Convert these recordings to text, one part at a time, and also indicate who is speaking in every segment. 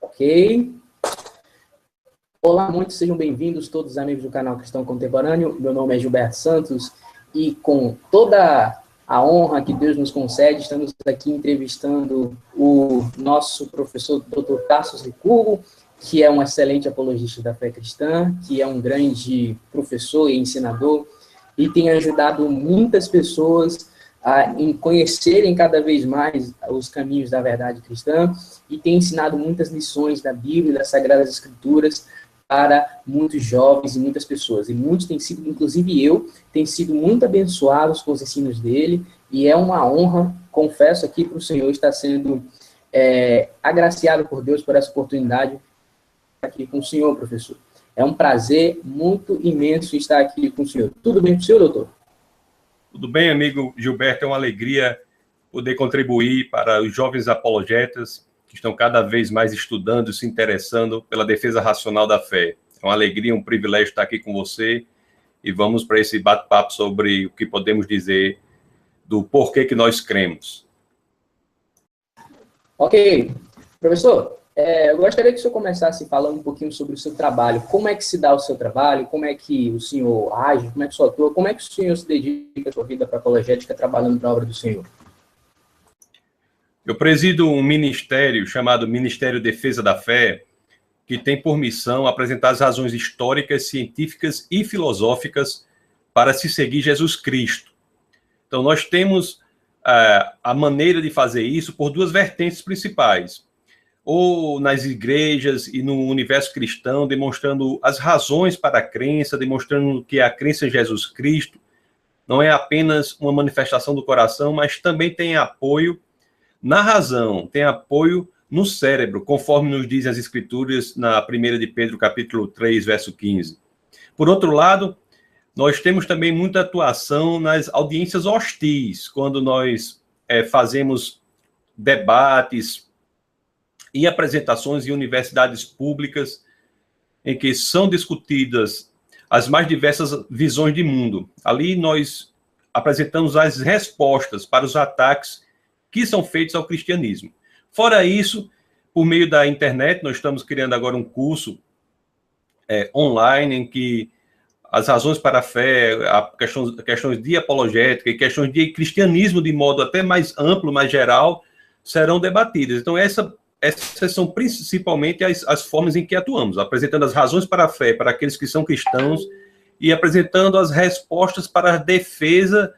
Speaker 1: Ok. Olá, muitos sejam bem-vindos, todos os amigos do canal Cristão Contemporâneo. Meu nome é Gilberto Santos e com toda a honra que Deus nos concede, estamos aqui entrevistando o nosso professor Dr. Tarso Licurgo, que é um excelente apologista da fé cristã, que é um grande professor e ensinador e tem ajudado muitas pessoas em conhecerem cada vez mais os caminhos da verdade cristã e tem ensinado muitas lições da Bíblia e das Sagradas Escrituras para muitos jovens e muitas pessoas. E muitos têm sido, inclusive eu, tenho sido muito abençoados com os ensinos dele e é uma honra, confesso aqui para o Senhor, estar sendo agraciado por Deus por essa oportunidade aqui com o senhor, professor. É um prazer muito imenso estar aqui com o senhor. Tudo bem com o senhor, doutor?
Speaker 2: Tudo bem, amigo Gilberto, é uma alegria poder contribuir para os jovens apologetas que estão cada vez mais estudando e se interessando pela defesa racional da fé. É uma alegria, um privilégio estar aqui com você e vamos para esse bate-papo sobre o que podemos dizer do porquê que nós cremos.
Speaker 1: Ok. Professor, eu gostaria que o senhor começasse falando um pouquinho sobre o seu trabalho. Como é que se dá o seu trabalho? Como é que o senhor age? Como é que o senhor atua? Como é que o senhor se dedica a sua vida para a apologética trabalhando para a obra do Senhor?
Speaker 2: Eu presido um ministério chamado Ministério Defesa da Fé, que tem por missão apresentar as razões históricas, científicas e filosóficas para se seguir Jesus Cristo. Então, nós temos a maneira de fazer isso por duas vertentes principais. Ou nas igrejas e no universo cristão, demonstrando as razões para a crença, demonstrando que a crença em Jesus Cristo não é apenas uma manifestação do coração, mas também tem apoio na razão, tem apoio no cérebro, conforme nos dizem as Escrituras na 1 de Pedro, capítulo 3, verso 15. Por outro lado, nós temos também muita atuação nas audiências hostis, quando nós fazemos debates e apresentações em universidades públicas em que são discutidas as mais diversas visões de mundo. Ali nós apresentamos as respostas para os ataques que são feitos ao cristianismo. Fora isso, por meio da internet, nós estamos criando agora um curso online em que as razões para a fé, questões de apologética e questões de cristianismo de modo até mais amplo, mais geral, serão debatidas. Então, essas são principalmente as formas em que atuamos, apresentando as razões para a fé para aqueles que são cristãos e apresentando as respostas para a defesa,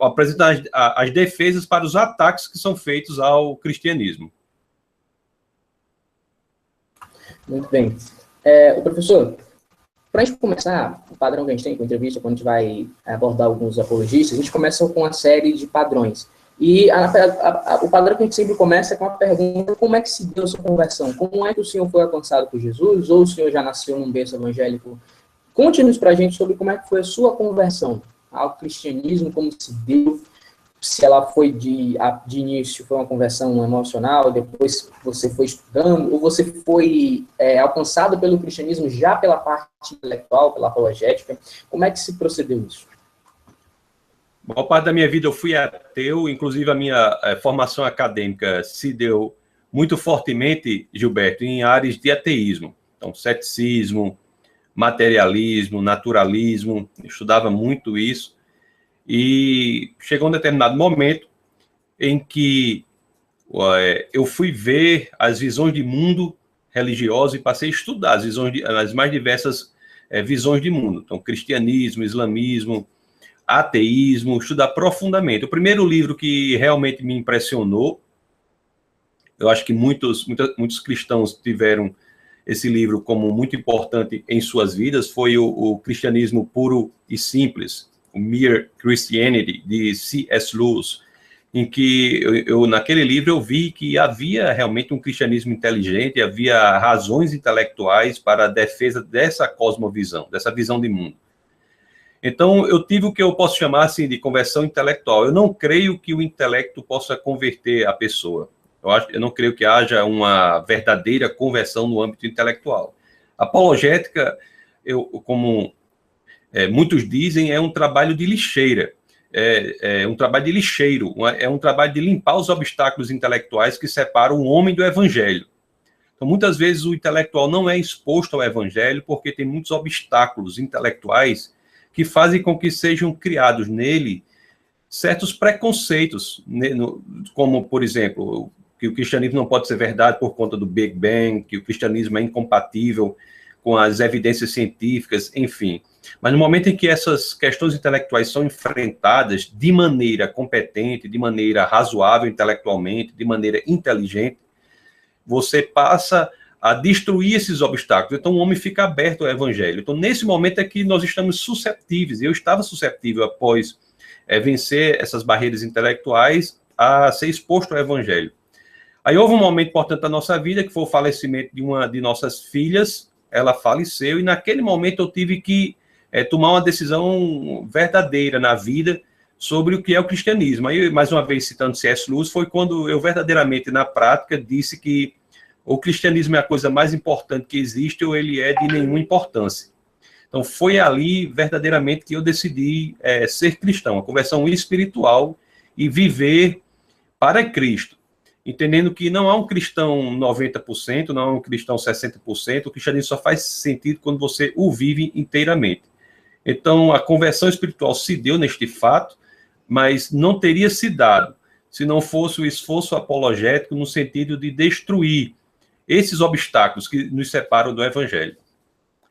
Speaker 2: apresentando as defesas para os ataques que são feitos ao cristianismo.
Speaker 1: Muito bem. O professor, para a gente começar, o padrão que a gente tem com a entrevista, quando a gente vai abordar alguns apologistas, a gente começa com uma série de padrões. E o padrão que a gente sempre começa é com a pergunta: como é que se deu a sua conversão? Como é que o senhor foi alcançado por Jesus? Ou o senhor já nasceu num berço evangélico? Conte-nos para a gente sobre como é que foi a sua conversão ao cristianismo, como se deu, se ela foi de início, foi uma conversão emocional, depois você foi estudando, ou você foi alcançado pelo cristianismo já pela parte intelectual, pela apologética. Como é que se procedeu isso?
Speaker 2: Boa parte da minha vida eu fui ateu, inclusive a minha formação acadêmica se deu muito fortemente, Gilberto, em áreas de ateísmo. Então, ceticismo, materialismo, naturalismo, eu estudava muito isso. E chegou um determinado momento em que eu fui ver as visões de mundo religioso e passei a estudar as mais diversas visões de mundo. Então, cristianismo, islamismo, ateísmo, estudar profundamente. O primeiro livro que realmente me impressionou, eu acho que muitos cristãos tiveram esse livro como muito importante em suas vidas, foi o Cristianismo Puro e Simples, o Mere Christianity, de C.S. Lewis, em que naquele livro eu vi que havia realmente um cristianismo inteligente, havia razões intelectuais para a defesa dessa cosmovisão, dessa visão de mundo. Então, eu tive o que eu posso chamar assim, de conversão intelectual. Eu não creio que o intelecto possa converter a pessoa. Eu não creio que haja uma verdadeira conversão no âmbito intelectual. Apologética, como muitos dizem, é um trabalho de lixeira. É um trabalho de lixeiro. É um trabalho de limpar os obstáculos intelectuais que separam o homem do evangelho. Então, muitas vezes, o intelectual não é exposto ao evangelho porque tem muitos obstáculos intelectuais que fazem com que sejam criados nele certos preconceitos, né, como, por exemplo, que o cristianismo não pode ser verdade por conta do Big Bang, que o cristianismo é incompatível com as evidências científicas, enfim. Mas no momento em que essas questões intelectuais são enfrentadas de maneira competente, de maneira razoável intelectualmente, de maneira inteligente, você passa a destruir esses obstáculos. Então, o homem fica aberto ao evangelho. Então, nesse momento é que nós estamos susceptíveis. Eu estava susceptível após vencer essas barreiras intelectuais a ser exposto ao evangelho. Aí houve um momento importante da nossa vida, que foi o falecimento de uma de nossas filhas. Ela faleceu, e naquele momento eu tive que tomar uma decisão verdadeira na vida sobre o que é o cristianismo. Aí, mais uma vez, citando C.S. Lewis, foi quando eu verdadeiramente, na prática, disse que o cristianismo é a coisa mais importante que existe, ou ele é de nenhuma importância. Então, foi ali, verdadeiramente, que eu decidi ser cristão, a conversão espiritual e viver para Cristo, entendendo que não há um cristão 90%, não há um cristão 60%, o cristianismo só faz sentido quando você o vive inteiramente. Então, a conversão espiritual se deu neste fato, mas não teria se dado se não fosse o esforço apologético no sentido de destruir esses obstáculos que nos separam do evangelho.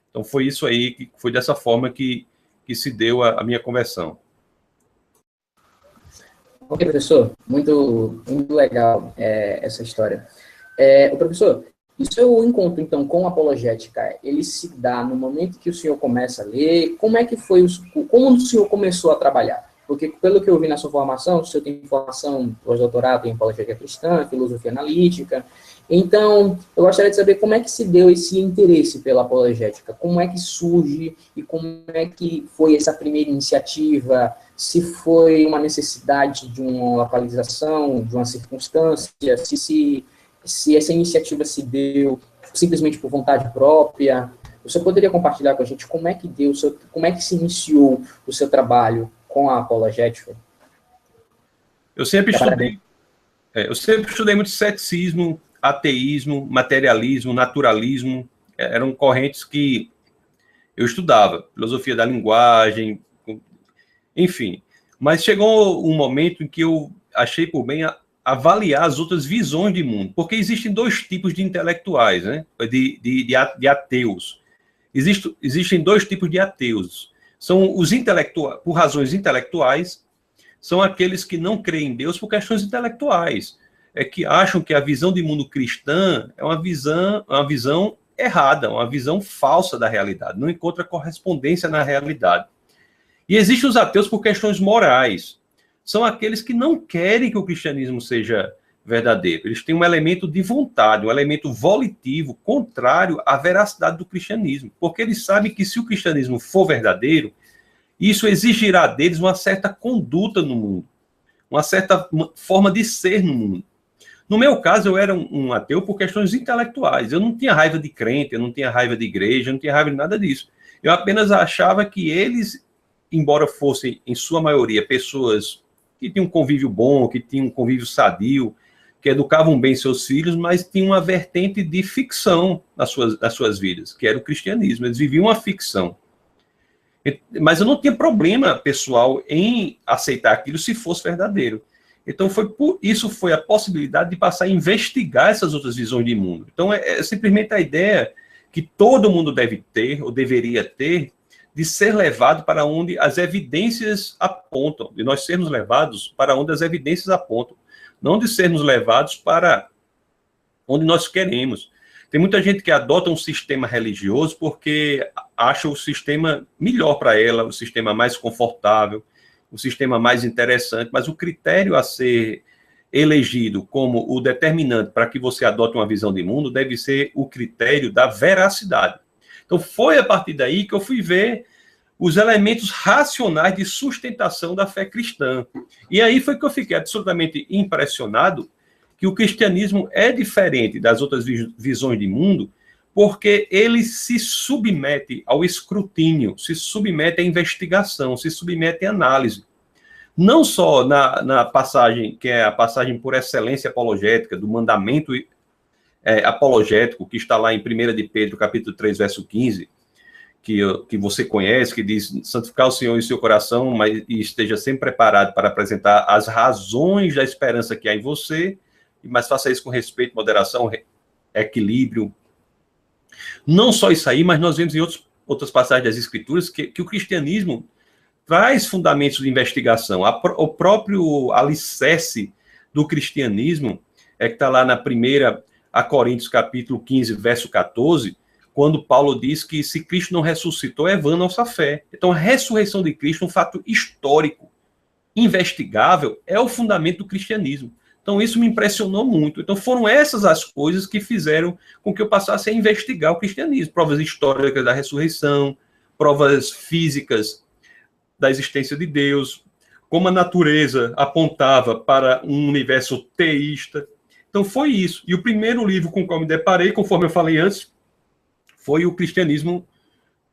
Speaker 2: Então, foi isso aí, que foi dessa forma que se deu a minha conversão.
Speaker 1: Ok, professor, muito legal essa história. O professor, e o seu encontro, então, com a apologética, ele se dá no momento que o senhor começa a ler? Como é que foi, como o senhor começou a trabalhar? Porque, pelo que eu vi na sua formação, o senhor tem formação pós-doutorado em apologética cristã, filosofia analítica. Então, eu gostaria de saber como é que se deu esse interesse pela apologética, como é que surge e como é que foi essa primeira iniciativa, se foi uma necessidade de uma localização, de uma circunstância, se essa iniciativa se deu simplesmente por vontade própria. Você poderia compartilhar com a gente como é que como é que se iniciou o seu trabalho com a apologética?
Speaker 2: Eu sempre estudei muito ceticismo, ateísmo, materialismo, naturalismo. Eram correntes que eu estudava, filosofia da linguagem, enfim. Mas chegou um momento em que eu achei por bem avaliar as outras visões de mundo, porque existem dois tipos de intelectuais, né? de ateus. Existem dois tipos de ateus. São os intelectuais, por razões intelectuais, são aqueles que não creem em Deus por questões intelectuais, que acham que a visão de mundo cristã é uma visão errada, uma visão falsa da realidade, não encontra correspondência na realidade. E existem os ateus por questões morais. São aqueles que não querem que o cristianismo seja verdadeiro. Eles têm um elemento de vontade, um elemento volitivo, contrário à veracidade do cristianismo. Porque eles sabem que se o cristianismo for verdadeiro, isso exigirá deles uma certa conduta no mundo, uma certa forma de ser no mundo. No meu caso, eu era um ateu por questões intelectuais. Eu não tinha raiva de crente, eu não tinha raiva de igreja, eu não tinha raiva de nada disso. Eu apenas achava que eles, embora fossem, em sua maioria, pessoas que tinham um convívio bom, que tinham um convívio sadio, que educavam bem seus filhos, mas tinham uma vertente de ficção nas suas vidas, que era o cristianismo. Eles viviam uma ficção. Mas eu não tinha problema pessoal em aceitar aquilo se fosse verdadeiro. Então, isso foi a possibilidade de passar a investigar essas outras visões de mundo. Então, é simplesmente a ideia que todo mundo deve ter, ou deveria ter, de ser levado para onde as evidências apontam, de nós sermos levados para onde as evidências apontam, não de sermos levados para onde nós queremos. Tem muita gente que adota um sistema religioso porque acha o sistema melhor para ela, o sistema mais confortável, o sistema mais interessante, mas o critério a ser elegido como o determinante para que você adote uma visão de mundo deve ser o critério da veracidade. Então, foi a partir daí que eu fui ver os elementos racionais de sustentação da fé cristã. E aí foi que eu fiquei absolutamente impressionado que o cristianismo é diferente das outras visões de mundo, porque ele se submete ao escrutínio, se submete à investigação, se submete à análise. Não só na passagem, que é a passagem por excelência apologética, do mandamento apologético, que está lá em 1 de Pedro, capítulo 3, verso 15, que você conhece, que diz: santificar o Senhor em seu coração, mas e esteja sempre preparado para apresentar as razões da esperança que há em você, mas faça isso com respeito, moderação, equilíbrio. Não só isso aí, mas nós vemos em outras passagens das Escrituras que o cristianismo traz fundamentos de investigação. O próprio alicerce do cristianismo que está lá na 1 Coríntios, capítulo 15, verso 14, quando Paulo diz que se Cristo não ressuscitou, é vã nossa fé. Então, a ressurreição de Cristo, um fato histórico, investigável, é o fundamento do cristianismo. Então, isso me impressionou muito. Então, foram essas as coisas que fizeram com que eu passasse a investigar o cristianismo. Provas históricas da ressurreição, provas físicas da existência de Deus, como a natureza apontava para um universo teísta. Então, foi isso. E o primeiro livro com o qual me deparei, conforme eu falei antes, foi o Cristianismo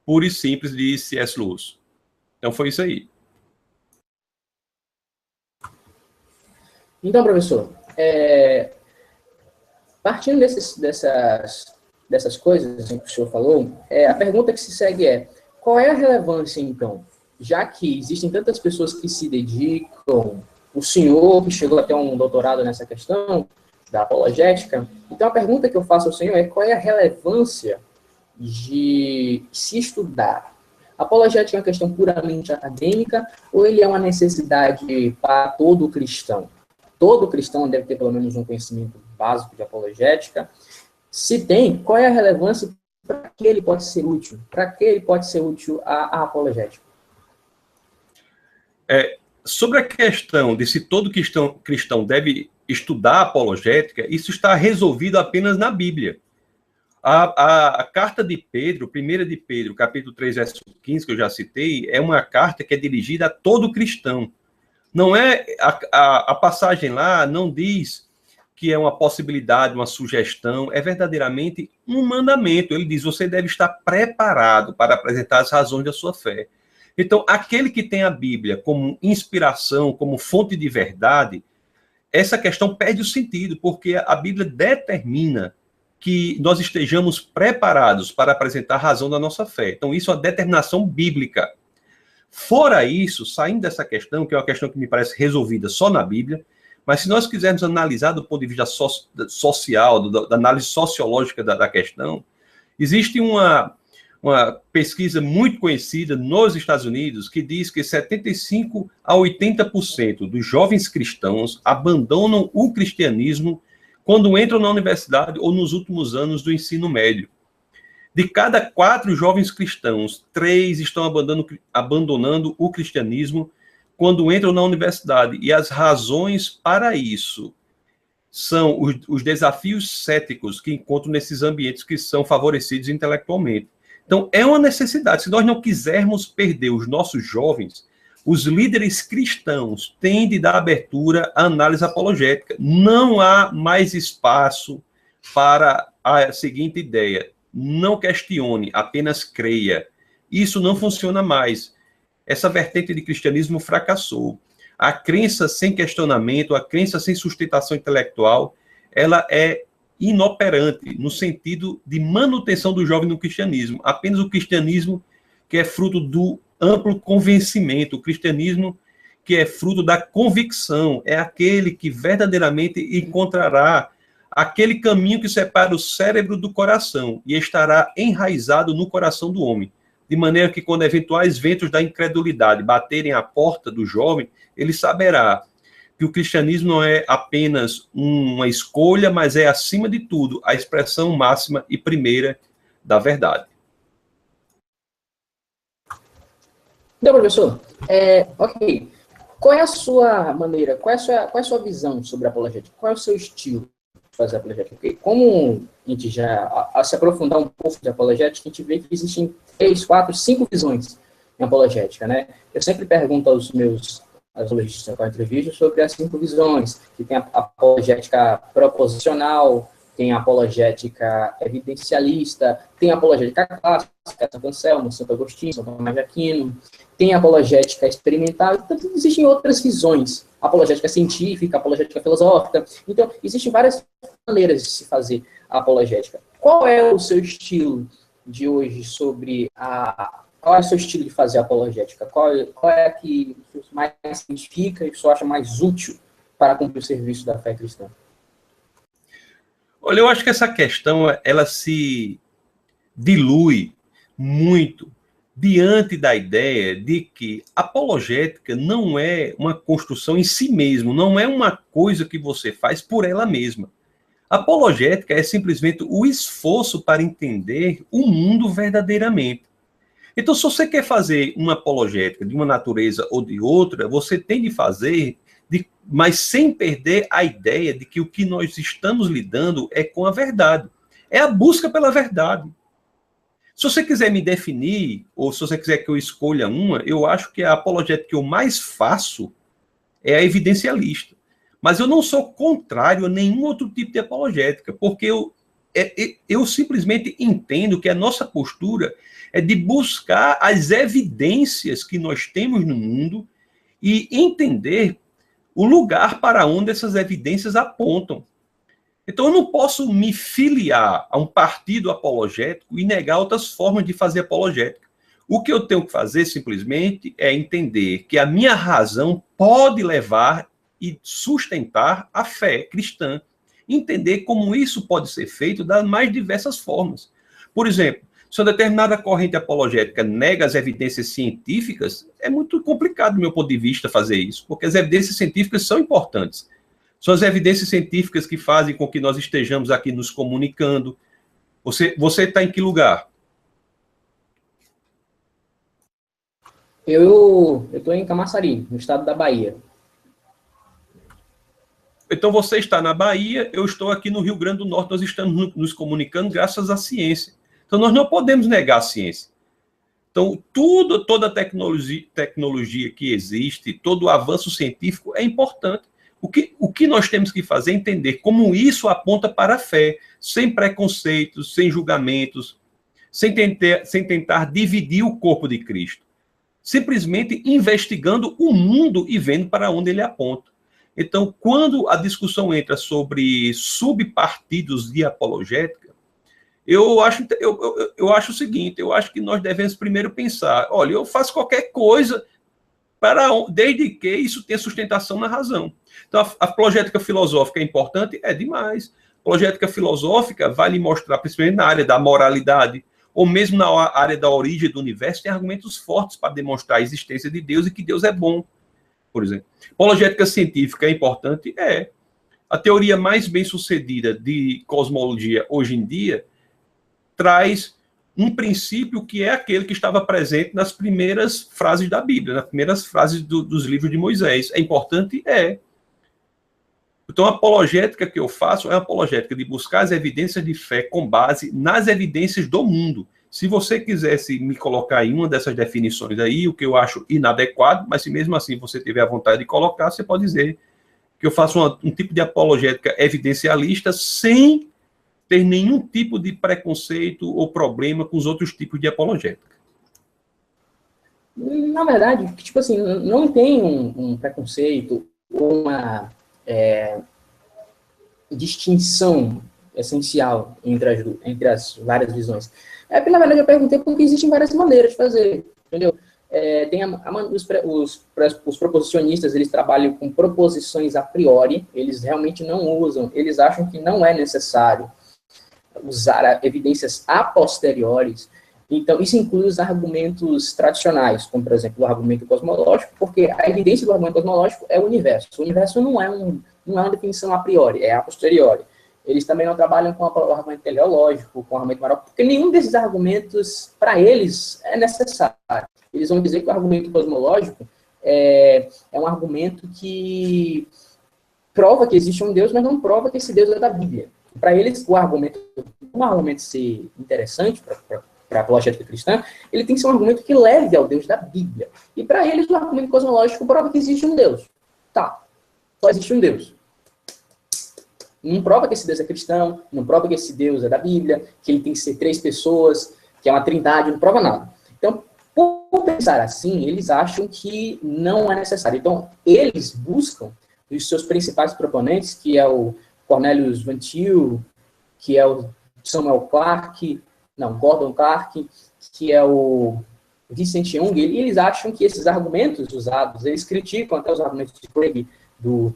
Speaker 2: Puro e Simples, de C.S. Lewis. Então, foi isso aí.
Speaker 1: Então, professor, partindo dessas coisas assim, que o senhor falou, a pergunta que se segue é: qual é a relevância, então, já que existem tantas pessoas que se dedicam, o senhor que chegou até um doutorado nessa questão da apologética, então a pergunta que eu faço ao senhor é: qual é a relevância de se estudar? A apologética é uma questão puramente acadêmica ou ele é uma necessidade para todo cristão? Todo cristão deve ter pelo menos um conhecimento básico de apologética. Se tem, qual é a relevância? Para que ele pode ser útil? Para que ele pode ser útil à apologética?
Speaker 2: Sobre a questão de se todo cristão deve estudar a apologética, isso está resolvido apenas na Bíblia. A carta de Pedro, 1 de Pedro, capítulo 3, verso 15, que eu já citei, é uma carta que é dirigida a todo cristão. Não é a passagem lá não diz que é uma possibilidade, uma sugestão, é verdadeiramente um mandamento. Ele diz: você deve estar preparado para apresentar as razões da sua fé. Então, aquele que tem a Bíblia como inspiração, como fonte de verdade, essa questão perde o sentido, porque a Bíblia determina que nós estejamos preparados para apresentar a razão da nossa fé. Então, isso é uma determinação bíblica. Fora isso, saindo dessa questão, que é uma questão que me parece resolvida só na Bíblia, mas se nós quisermos analisar do ponto de vista social, da análise sociológica da questão, existe uma pesquisa muito conhecida nos Estados Unidos que diz que 75% a 80% dos jovens cristãos abandonam o cristianismo quando entram na universidade ou nos últimos anos do ensino médio. De cada 4 jovens cristãos, 3 estão abandonando o cristianismo quando entram na universidade. E as razões para isso são os desafios céticos que encontram nesses ambientes que são favorecidos intelectualmente. Então, é uma necessidade. Se nós não quisermos perder os nossos jovens, os líderes cristãos têm de dar abertura à análise apologética. Não há mais espaço para a seguinte ideia: não questione, apenas creia. Isso não funciona mais. Essa vertente de cristianismo fracassou. A crença sem questionamento, a crença sem sustentação intelectual, ela é inoperante no sentido de manutenção do jovem no cristianismo. Apenas o cristianismo que é fruto do amplo convencimento, o cristianismo que é fruto da convicção, é aquele que verdadeiramente encontrará aquele caminho que separa o cérebro do coração e estará enraizado no coração do homem, de maneira que quando eventuais ventos da incredulidade baterem à porta do jovem, ele saberá que o cristianismo não é apenas uma escolha, mas é, acima de tudo, a expressão máxima e primeira da verdade.
Speaker 1: Então, professor, ok. Qual é a sua maneira, qual é a sua visão sobre a apologética? Qual é o seu estilo de fazer apologética? Porque como a gente já, a se aprofundar um pouco de apologética, a gente vê que existem 3, 4, 5 visões em apologética, né? Eu sempre pergunto aos meus apologistas com a entrevista sobre as 5 visões, que tem a apologética proposicional, tem a apologética evidencialista, tem a apologética clássica, Santo Anselmo, Santo Agostinho, São Tomás de Aquino, tem a apologética experimental, então existem outras visões, apologética científica, apologética filosófica, então existem várias maneiras de se fazer a apologética. Qual é o seu estilo de hoje sobre qual é o seu estilo de fazer a apologética? Qual é a que você mais se identifica e que você acha mais útil para cumprir o serviço da fé cristã?
Speaker 2: Olha, eu acho que essa questão, ela se dilui muito diante da ideia de que apologética não é uma construção em si mesmo, não é uma coisa que você faz por ela mesma. Apologética é simplesmente o esforço para entender o mundo verdadeiramente. Então, se você quer fazer uma apologética de uma natureza ou de outra, você tem de fazer, mas sem perder a ideia de que o que nós estamos lidando é com a verdade. É a busca pela verdade. Se você quiser me definir, ou se você quiser que eu escolha uma, eu acho que a apologética que eu mais faço é a evidencialista. Mas eu não sou contrário a nenhum outro tipo de apologética, porque eu simplesmente entendo que a nossa postura é de buscar as evidências que nós temos no mundo e entender o lugar para onde essas evidências apontam. Então, eu não posso me filiar a um partido apologético e negar outras formas de fazer apologética. O que eu tenho que fazer, simplesmente, é entender que a minha razão pode levar e sustentar a fé cristã. Entender como isso pode ser feito das mais diversas formas. Por exemplo, se uma determinada corrente apologética nega as evidências científicas, é muito complicado, do meu ponto de vista, fazer isso, porque as evidências científicas são importantes. São as evidências científicas que fazem com que nós estejamos aqui nos comunicando. Você está em que lugar?
Speaker 1: Eu estou em Camaçari, no estado da Bahia.
Speaker 2: Então, você está na Bahia, eu estou aqui no Rio Grande do Norte, nós estamos nos comunicando graças à ciência. Então, nós não podemos negar a ciência. Então, toda a tecnologia que existe, todo o avanço científico é importante. O que nós temos que fazer é entender como isso aponta para a fé, sem preconceitos, sem julgamentos, sem tentar dividir o corpo de Cristo. Simplesmente investigando o mundo e vendo para onde ele aponta. Então, quando a discussão entra sobre subpartidos de apologética, eu acho o seguinte, eu acho que nós devemos primeiro pensar, olha, eu faço qualquer coisa desde que isso tenha sustentação na razão. Então, a apologética filosófica é importante? É demais. A apologética filosófica vai lhe mostrar, principalmente na área da moralidade, ou mesmo na área da origem do universo, tem argumentos fortes para demonstrar a existência de Deus e que Deus é bom, por exemplo. Apologética científica é importante? É. A teoria mais bem-sucedida de cosmologia hoje em dia traz um princípio que é aquele que estava presente nas primeiras frases da Bíblia, nas primeiras frases dos livros de Moisés. É importante? É. Então, a apologética que eu faço é uma apologética de buscar as evidências de fé com base nas evidências do mundo. Se você quisesse me colocar em uma dessas definições aí, o que eu acho inadequado, mas se mesmo assim você tiver a vontade de colocar, você pode dizer que eu faço um tipo de apologética evidencialista sem ter nenhum tipo de preconceito ou problema com os outros tipos de apologética.
Speaker 1: Na verdade, tipo assim, não tem um preconceito ou uma distinção essencial entre as várias visões. Na verdade, eu perguntei porque existem várias maneiras de fazer, entendeu? Os proposicionistas, eles trabalham com proposições a priori, eles realmente não usam, eles acham que não é necessário usar evidências a posteriores. Então, isso inclui os argumentos tradicionais, como, por exemplo, o argumento cosmológico, porque a evidência do argumento cosmológico é o universo. O universo não é uma definição a priori, é a posteriori. Eles também não trabalham com o argumento teleológico, com o argumento moral, porque nenhum desses argumentos, para eles, é necessário. Eles vão dizer que o argumento cosmológico é um argumento que prova que existe um Deus, mas não prova que esse Deus é da Bíblia. Para eles, um argumento ser interessante para a apologética cristã, ele tem que ser um argumento que leve ao Deus da Bíblia. E para eles, o argumento cosmológico prova que existe um Deus. Tá, só existe um Deus. não prova que esse Deus é cristão, não prova que esse Deus é da Bíblia, que ele tem que ser 3 pessoas, que é uma trindade, não prova nada. Então, por pensar assim, eles acham que não é necessário. Então, eles buscam os seus principais proponentes, que é o Cornelius Van Til, que é o Gordon Clark, que é o Vincent Young, e eles acham que esses argumentos usados, eles criticam até os argumentos de Craig, do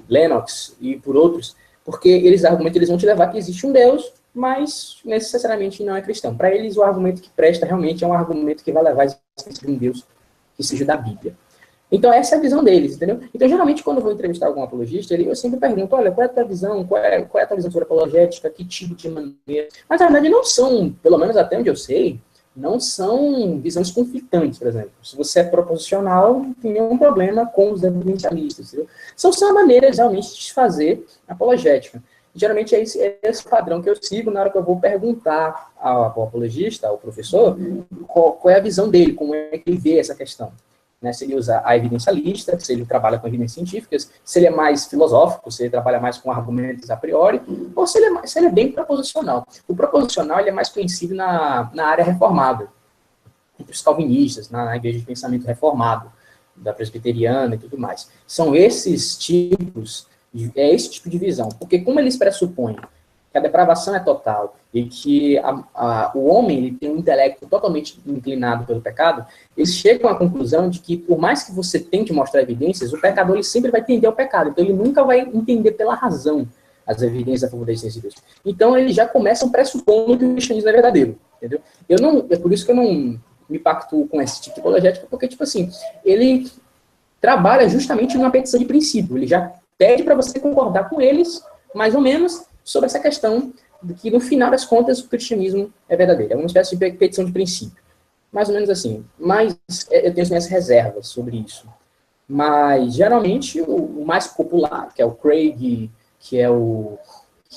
Speaker 1: Lennox e por outros, porque eles argumentam, eles vão te levar que existe um Deus, mas necessariamente não é cristão. Para eles, o argumento que presta realmente é um argumento que vai levar a existência de um Deus que seja da Bíblia. Então, essa é a visão deles, entendeu? Então, geralmente, quando eu vou entrevistar algum apologista, eu sempre pergunto, olha, qual é a tua visão? Qual é a tua visão sobre apologética? Que tipo de maneira? Mas, na verdade, não são, pelo menos até onde eu sei, não são visões conflitantes, por exemplo. Se você é proposicional, não tem nenhum problema com os evidencialistas, entendeu? São só maneiras, realmente, de fazer apologética. Geralmente, é esse padrão que eu sigo na hora que eu vou perguntar ao apologista, ao professor, qual é a visão dele, como é que ele vê essa questão. Né, se ele usa a evidencialista, se ele trabalha com evidências científicas, se ele é mais filosófico, se ele trabalha mais com argumentos a priori, ou se ele é bem proposicional. O proposicional ele é mais conhecido na área reformada, entre os calvinistas, na igreja de pensamento reformado, da presbiteriana e tudo mais. São esses tipos, esse tipo de visão, porque como eles pressupõem que a depravação é total e que o homem ele tem um intelecto totalmente inclinado pelo pecado, eles chegam à conclusão de que, por mais que você tente mostrar evidências, o pecador ele sempre vai tender ao pecado. Então, ele nunca vai entender pela razão as evidências a favor da existência de Deus. Então, eles já começam pressupondo que o cristianismo é verdadeiro, entendeu? É por isso que eu não me pactuo com esse tipo de apologética, porque, tipo assim, ele trabalha justamente numa petição de princípio. Ele já pede para você concordar com eles, mais ou menos, sobre essa questão de que, no final das contas, o cristianismo é verdadeiro. É uma espécie de petição de princípio. Mais ou menos assim. Mas eu tenho minhas reservas sobre isso. Mas, geralmente, o mais popular, que é o Craig, que é o...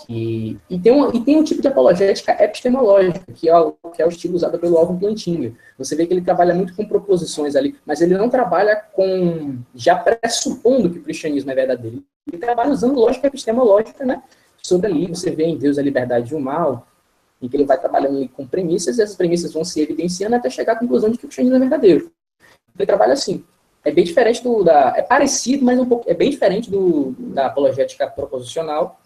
Speaker 1: E tem um tipo de apologética epistemológica, que é o estilo usado pelo Alvin Plantinga. Você vê que ele trabalha muito com proposições ali, mas ele não trabalha com... já pressupondo que o cristianismo é verdadeiro. Ele trabalha usando lógica epistemológica, né? Sobre ali, você vê em Deus a liberdade do mal, em que ele vai trabalhando ali com premissas, e essas premissas vão se evidenciando até chegar à conclusão de que o cristianismo é verdadeiro. Ele trabalha assim. É bem diferente é parecido, mas é bem diferente da apologética proposicional,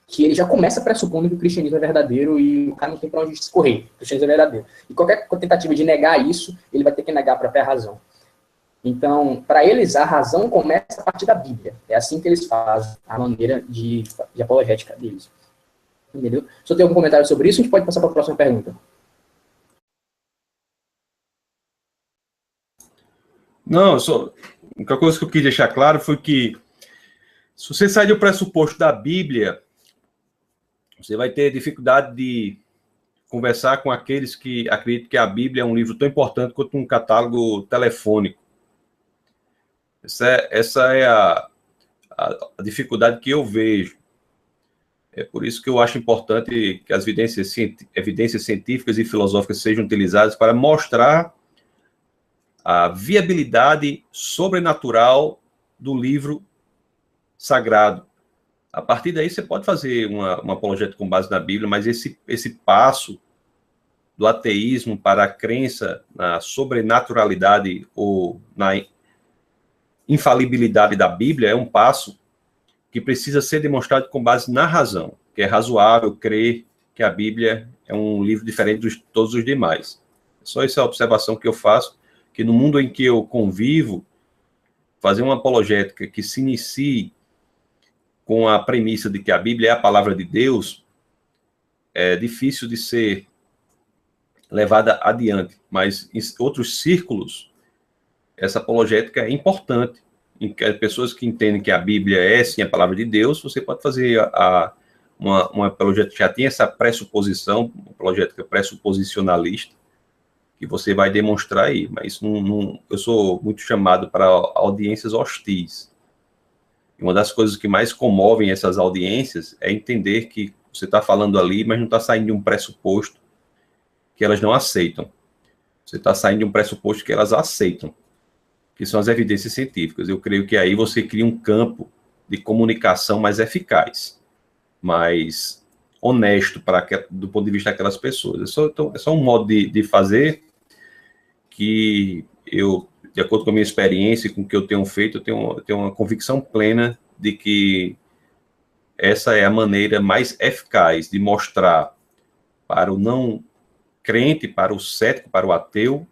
Speaker 1: que ele já começa pressupondo que o cristianismo é verdadeiro e o cara não tem para onde escorrer. O cristianismo é verdadeiro. E qualquer tentativa de negar isso, ele vai ter que negar a própria razão. Então, para eles, a razão começa a partir da Bíblia. É assim que eles fazem a maneira de apologética deles. Entendeu? Se eu tenho algum comentário sobre isso, a gente pode passar para a próxima pergunta.
Speaker 2: Não, a única coisa que eu quis deixar claro foi que, se você sair do pressuposto da Bíblia, você vai ter dificuldade de conversar com aqueles que acreditam que a Bíblia é um livro tão importante quanto um catálogo telefônico. Essa é a dificuldade que eu vejo. É por isso que eu acho importante que as evidências científicas e filosóficas sejam utilizadas para mostrar a viabilidade sobrenatural do livro sagrado. A partir daí, você pode fazer uma apologética com base na Bíblia, mas esse passo do ateísmo para a crença na sobrenaturalidade ou na infalibilidade da Bíblia é um passo que precisa ser demonstrado com base na razão, que é razoável crer que a Bíblia é um livro diferente de todos os demais. Só essa observação que eu faço, que no mundo em que eu convivo, fazer uma apologética que se inicie com a premissa de que a Bíblia é a palavra de Deus, é difícil de ser levada adiante, mas em outros círculos, essa apologética é importante. Em pessoas que entendem que a Bíblia é, sim, a palavra de Deus, você pode fazer uma apologética que já tem essa pressuposição, uma apologética pressuposicionalista, que você vai demonstrar aí, mas eu sou muito chamado para audiências hostis. E uma das coisas que mais comovem essas audiências é entender que você está falando ali, mas não está saindo de um pressuposto que elas não aceitam. Você está saindo de um pressuposto que elas aceitam, que são as evidências científicas. Eu creio que aí você cria um campo de comunicação mais eficaz. mais honesto do ponto de vista daquelas pessoas. É só um modo de fazer que eu, de acordo com a minha experiência e com o que eu tenho feito, eu tenho uma convicção plena de que essa é a maneira mais eficaz de mostrar para o não crente, para o cético, para o ateu,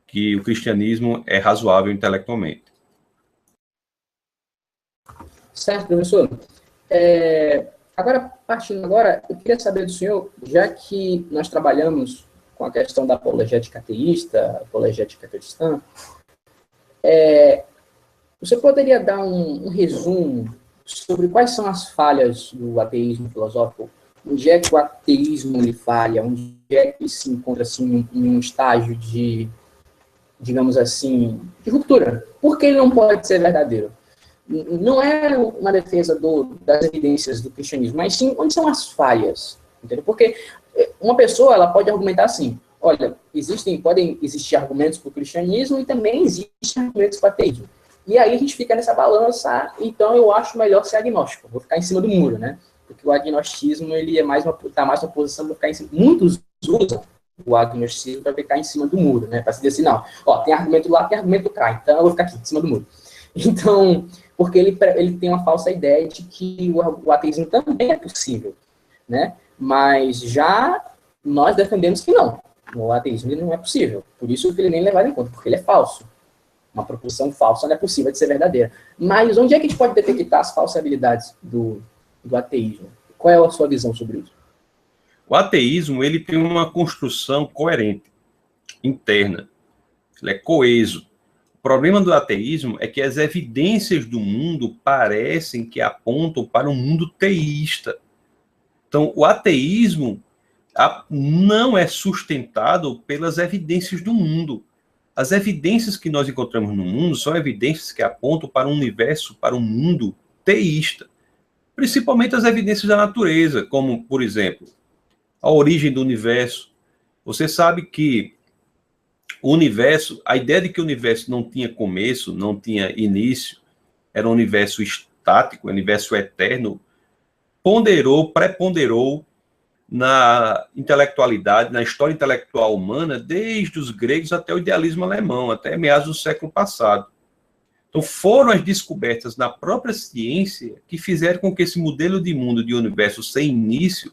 Speaker 2: que o cristianismo é razoável intelectualmente.
Speaker 1: Certo, professor. Agora, eu queria saber do senhor, já que nós trabalhamos com a questão da apologética ateísta, apologética cristã, você poderia dar um resumo sobre quais são as falhas do ateísmo filosófico? Onde é que o ateísmo ele falha? Onde é que se encontra assim, em um estágio de, digamos assim, de ruptura? Por que ele não pode ser verdadeiro? Não é uma defesa das evidências do cristianismo, mas sim onde são as falhas, entendeu? Porque uma pessoa ela pode argumentar assim, olha, podem existir argumentos para o cristianismo e também existem argumentos para o ateísmo. E aí a gente fica nessa balança, então eu acho melhor ser agnóstico, vou ficar em cima do muro, né? Porque o agnosticismo ele está mais uma posição de ficar em cima. Muitos usam o agnosticismo para ficar em cima do muro, né? Para se dizer assim, não, ó, tem argumento lá, tem argumento cá, então eu vou ficar aqui, em cima do muro. Então, porque ele tem uma falsa ideia de que o ateísmo também é possível, né? Mas já nós defendemos que não. O ateísmo ele não é possível. Por isso que ele nem é levado em conta, porque ele é falso. Uma proposição falsa não é possível de ser verdadeira. Mas onde é que a gente pode detectar as falsabilidades do ateísmo? Qual é a sua visão sobre isso?
Speaker 2: O ateísmo ele tem uma construção coerente, interna. Ele é coeso. O problema do ateísmo é que as evidências do mundo parecem que apontam para um mundo teísta. Então, o ateísmo não é sustentado pelas evidências do mundo. As evidências que nós encontramos no mundo são evidências que apontam para um universo, para um mundo teísta. Principalmente as evidências da natureza, como, por exemplo, a origem do universo. Você sabe que o universo, a ideia de que o universo não tinha começo, não tinha início, era um universo estático, um universo eterno, preponderou na intelectualidade, na história intelectual humana, desde os gregos até o idealismo alemão, até meados do século passado. Então, foram as descobertas na própria ciência que fizeram com que esse modelo de mundo de universo sem início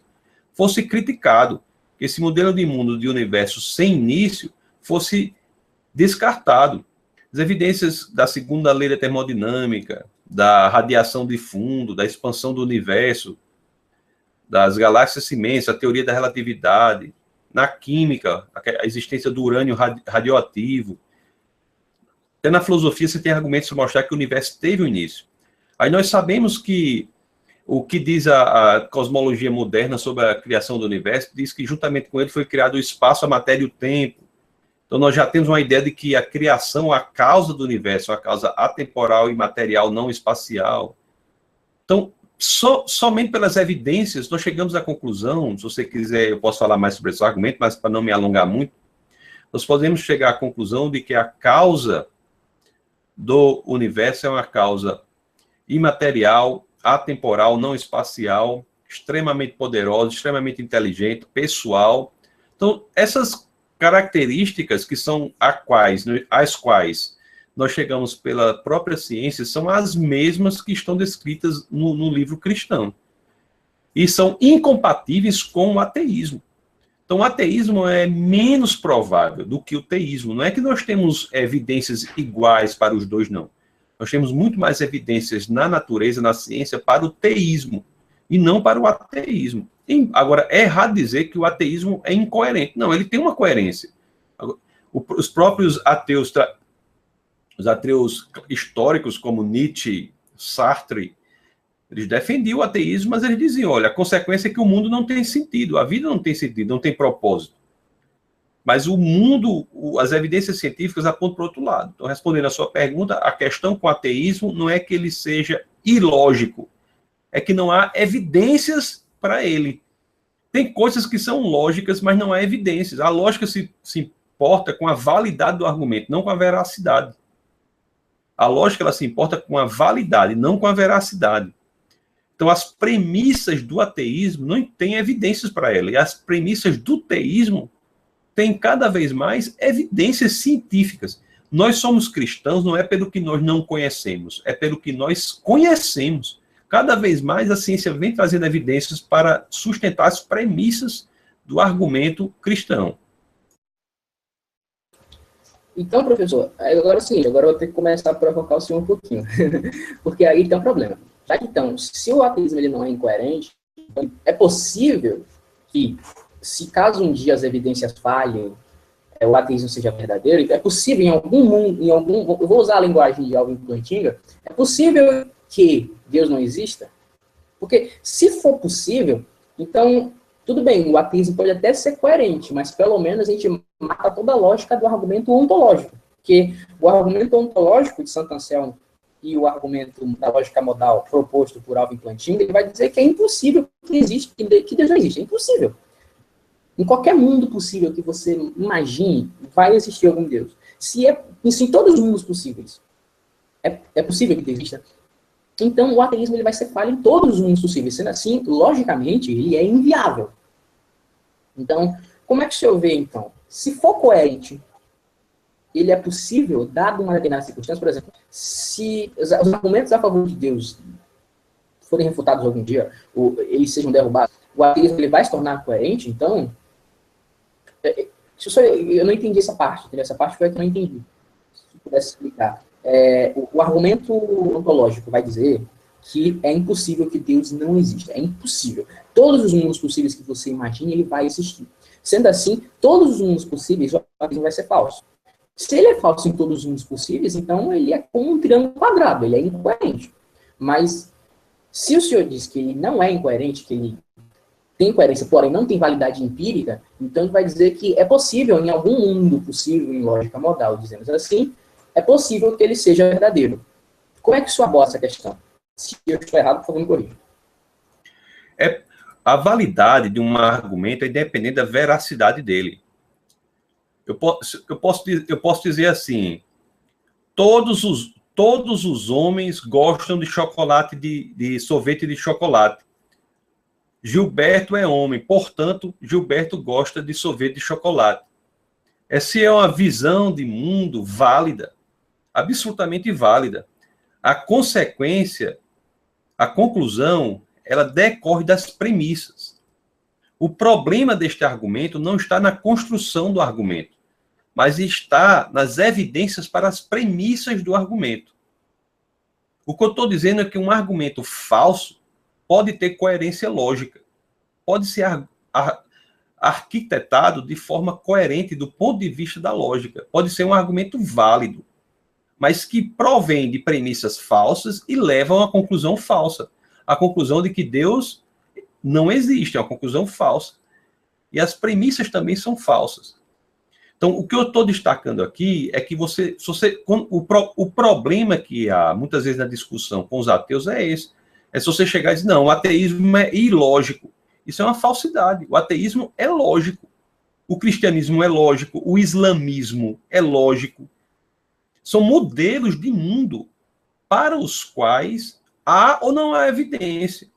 Speaker 2: fosse criticado, que esse modelo de mundo de universo sem início fosse descartado. As evidências da segunda lei da termodinâmica, da radiação de fundo, da expansão do universo, das galáxias imensas, a teoria da relatividade, na química, a existência do urânio radioativo. Até na filosofia você tem argumentos para mostrar que o universo teve um início. Aí nós sabemos que o que diz a cosmologia moderna sobre a criação do universo, diz que juntamente com ele foi criado o espaço, a matéria e o tempo. Então nós já temos uma ideia de que a criação, a causa do universo, a causa atemporal e material, não espacial. Então, somente pelas evidências, nós chegamos à conclusão, se você quiser, eu posso falar mais sobre esse argumento, mas para não me alongar muito, nós podemos chegar à conclusão de que a causa do universo é uma causa imaterial, atemporal, não espacial, extremamente poderosa, extremamente inteligente, pessoal. Então, essas características que são às quais nós chegamos pela própria ciência são as mesmas que estão descritas no livro cristão. E são incompatíveis com o ateísmo. Então, o ateísmo é menos provável do que o teísmo. Não é que nós temos evidências iguais para os dois, não. Nós temos muito mais evidências na natureza, na ciência, para o teísmo, e não para o ateísmo. Agora, é errado dizer que o ateísmo é incoerente. Não, ele tem uma coerência. Os próprios ateus, os ateus históricos, como Nietzsche, Sartre, eles defendiam o ateísmo, mas eles diziam, olha, a consequência é que o mundo não tem sentido, a vida não tem sentido, não tem propósito. Mas o mundo, as evidências científicas apontam para o outro lado. Então, respondendo a sua pergunta, a questão com o ateísmo não é que ele seja ilógico, é que não há evidências para ele. Tem coisas que são lógicas, mas não há evidências. A lógica se importa com a validade do argumento, não com a veracidade. A lógica ela se importa com a validade, não com a veracidade. Então, as premissas do ateísmo não têm evidências para ela. E as premissas do teísmo têm cada vez mais evidências científicas. Nós somos cristãos não é pelo que nós não conhecemos, é pelo que nós conhecemos. Cada vez mais a ciência vem trazendo evidências para sustentar as premissas do argumento cristão.
Speaker 1: Então, professor, agora é o seguinte, agora eu vou ter que começar a provocar o senhor um pouquinho, porque aí tem um problema. Já que, então, se o ateísmo ele não é incoerente, é possível que, se caso um dia as evidências falhem, o ateísmo seja verdadeiro, é possível em algum mundo, eu vou usar a linguagem de Alvin Plantinga, é possível que Deus não exista? Porque se for possível, então, tudo bem, o ateísmo pode até ser coerente, mas pelo menos a gente mata toda a lógica do argumento ontológico, porque o argumento ontológico de Santo Anselmo e o argumento da lógica modal proposto por Alvin Plantinga, ele vai dizer que é impossível que Deus não existe, é impossível. Em qualquer mundo possível que você imagine, vai existir algum Deus. Se em todos os mundos possíveis, é possível que Deus exista. Então, o ateísmo ele vai ser falho em todos os mundos possíveis. Sendo assim, logicamente, ele é inviável. Então, como é que o senhor vê, então? Se for coerente, ele é possível, dado uma determinada circunstância, por exemplo, se os argumentos a favor de Deus forem refutados algum dia, ou eles sejam derrubados, o ateísmo ele vai se tornar coerente, então... Eu não entendi essa parte, entendeu? Essa parte foi a que eu não entendi. Se pudesse explicar. O argumento ontológico vai dizer que é impossível que Deus não exista. É impossível. Todos os mundos possíveis que você imagine, ele vai existir. Sendo assim, todos os mundos possíveis, o ateísmo vai ser falso. Se ele é falso em todos os mundos possíveis, então ele é como um triângulo quadrado, ele é incoerente. Mas, se o senhor diz que ele não é incoerente, que ele tem coerência, porém não tem validade empírica, então ele vai dizer que é possível, em algum mundo possível, em lógica modal, dizemos assim, é possível que ele seja verdadeiro. Como é que isso aborda essa questão? Se eu estou errado, por favor, me corrija.
Speaker 2: A validade de um argumento é independente da veracidade dele. Eu posso dizer assim, todos os homens gostam de chocolate, de sorvete de chocolate. Gilberto é homem, portanto, Gilberto gosta de sorvete de chocolate. Essa é uma visão de mundo válida, absolutamente válida. A consequência, a conclusão, ela decorre das premissas. O problema deste argumento não está na construção do argumento, mas está nas evidências para as premissas do argumento. O que eu estou dizendo é que um argumento falso pode ter coerência lógica, pode ser arquitetado de forma coerente do ponto de vista da lógica, pode ser um argumento válido, mas que provém de premissas falsas e leva a uma conclusão falsa, a conclusão de que Deus não existe, é uma conclusão falsa. E as premissas também são falsas. Então, o que eu estou destacando aqui é que o problema que há, muitas vezes, na discussão com os ateus é esse. É se você chegar e dizer, não, o ateísmo é ilógico. Isso é uma falsidade. O ateísmo é lógico. O cristianismo é lógico. O islamismo é lógico. São modelos de mundo para os quais há ou não há evidência.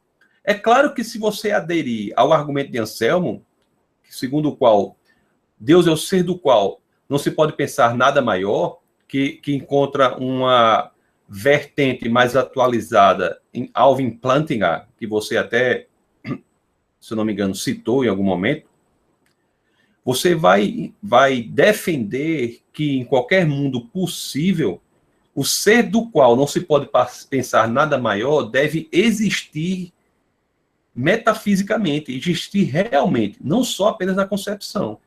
Speaker 2: É claro que se você aderir ao argumento de Anselmo, segundo o qual Deus é o ser do qual não se pode pensar nada maior, que encontra uma vertente mais atualizada em Alvin Plantinga, que você até, se eu não me engano, citou em algum momento, você vai defender que em qualquer mundo possível, o ser do qual não se pode pensar nada maior deve existir metafisicamente, existir realmente, não só apenas na concepção.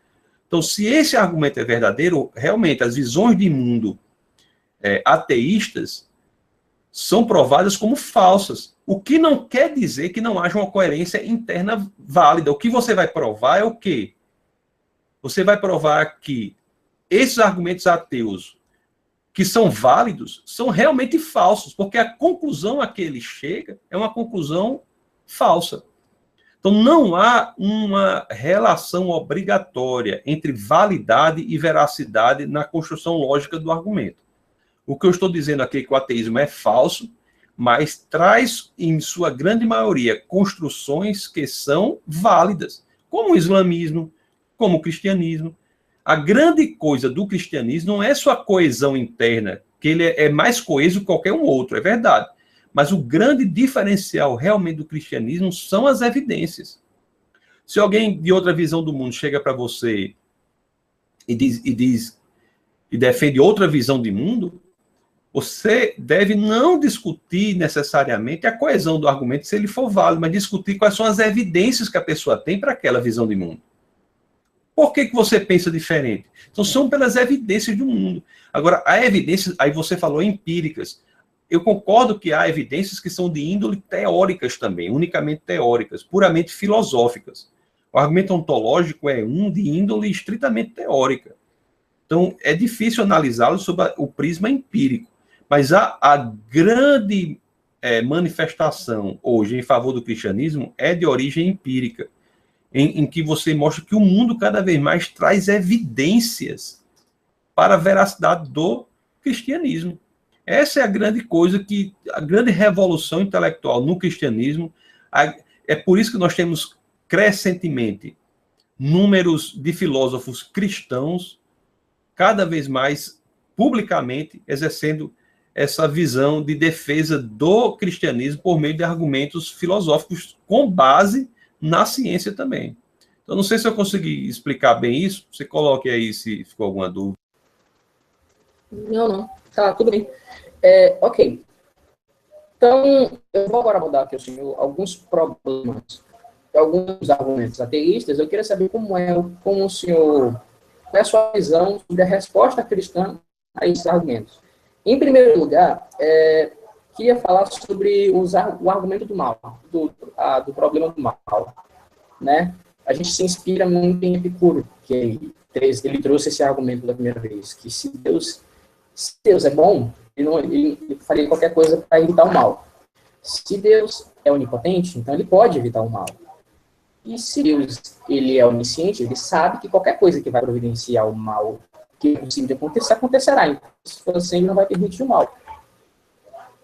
Speaker 2: Então, se esse argumento é verdadeiro, realmente as visões de mundo ateístas são provadas como falsas. O que não quer dizer que não haja uma coerência interna válida. O que você vai provar é o quê? Você vai provar que esses argumentos ateus, que são válidos, são realmente falsos, porque a conclusão a que ele chega é uma conclusão falsa. Então, não há uma relação obrigatória entre validade e veracidade na construção lógica do argumento. O que eu estou dizendo aqui é que o ateísmo é falso, mas traz, em sua grande maioria, construções que são válidas, como o islamismo, como o cristianismo. A grande coisa do cristianismo não é sua coesão interna, que ele é mais coeso que qualquer um outro, é verdade. Mas o grande diferencial realmente do cristianismo são as evidências. Se alguém de outra visão do mundo chega para você e defende outra visão de mundo, você deve não discutir necessariamente a coesão do argumento, se ele for válido, mas discutir quais são as evidências que a pessoa tem para aquela visão de mundo. Por que você pensa diferente? Então, são pelas evidências do mundo. Agora, há evidências, aí você falou empíricas. Eu concordo que há evidências que são de índole teóricas também, unicamente teóricas, puramente filosóficas. O argumento ontológico é um de índole estritamente teórica. Então, é difícil analisá-lo sob o prisma empírico. Mas a grande manifestação hoje em favor do cristianismo é de origem empírica, em que você mostra que o mundo cada vez mais traz evidências para a veracidade do cristianismo. Essa é a grande coisa, a grande revolução intelectual no cristianismo. É por isso que nós temos crescentemente números de filósofos cristãos cada vez mais publicamente exercendo essa visão de defesa do cristianismo por meio de argumentos filosóficos com base na ciência também. Então, não sei se eu consegui explicar bem isso. Você coloque aí se ficou alguma dúvida.
Speaker 1: Não. Tá, tudo bem. Ok. Então, eu vou agora abordar aqui, o senhor, alguns problemas, alguns argumentos ateístas. Eu queria saber qual é a sua visão sobre a resposta cristã a esses argumentos. Em primeiro lugar, queria falar sobre o argumento do mal, do problema do mal, né? A gente se inspira muito em Epicuro, que ele trouxe esse argumento da primeira vez, que se Deus é bom, ele faria qualquer coisa para evitar o mal. Se Deus é onipotente, então ele pode evitar o mal. E se Deus ele é onisciente, ele sabe que qualquer coisa que vai providenciar o mal que é possível de acontecer, acontecerá. Então, se for assim, ele não vai permitir o mal.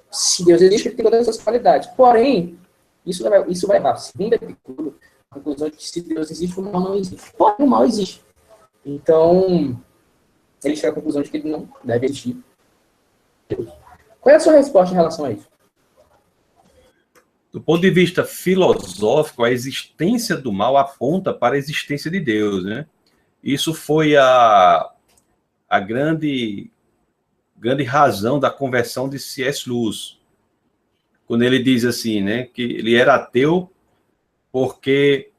Speaker 1: Se Deus existe, ele tem todas essas qualidades. Porém, isso vai levar, segundo Epicuro, a conclusão de que se Deus existe, o mal não existe. Porém, o mal existe. Então, ele chega à conclusão de que ele não deve existir Deus. Qual é a sua resposta em relação a isso?
Speaker 2: Do ponto de vista filosófico, a existência do mal aponta para a existência de Deus, né? Isso foi a grande razão da conversão de C.S. Lewis, quando ele diz assim, né, que ele era ateu porque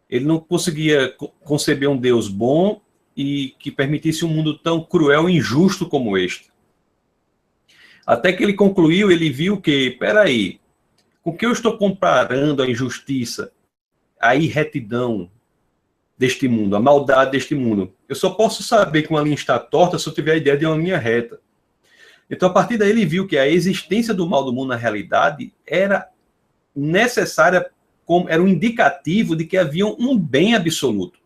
Speaker 2: ele não conseguia conceber um Deus bom e que permitisse um mundo tão cruel e injusto como este. Até que ele concluiu, ele viu que, peraí, com que eu estou comparando a injustiça, a irretidão deste mundo, a maldade deste mundo? Eu só posso saber que uma linha está torta se eu tiver a ideia de uma linha reta. Então, a partir daí, ele viu que a existência do mal do mundo, na realidade, era necessária, era um indicativo de que havia um bem absoluto,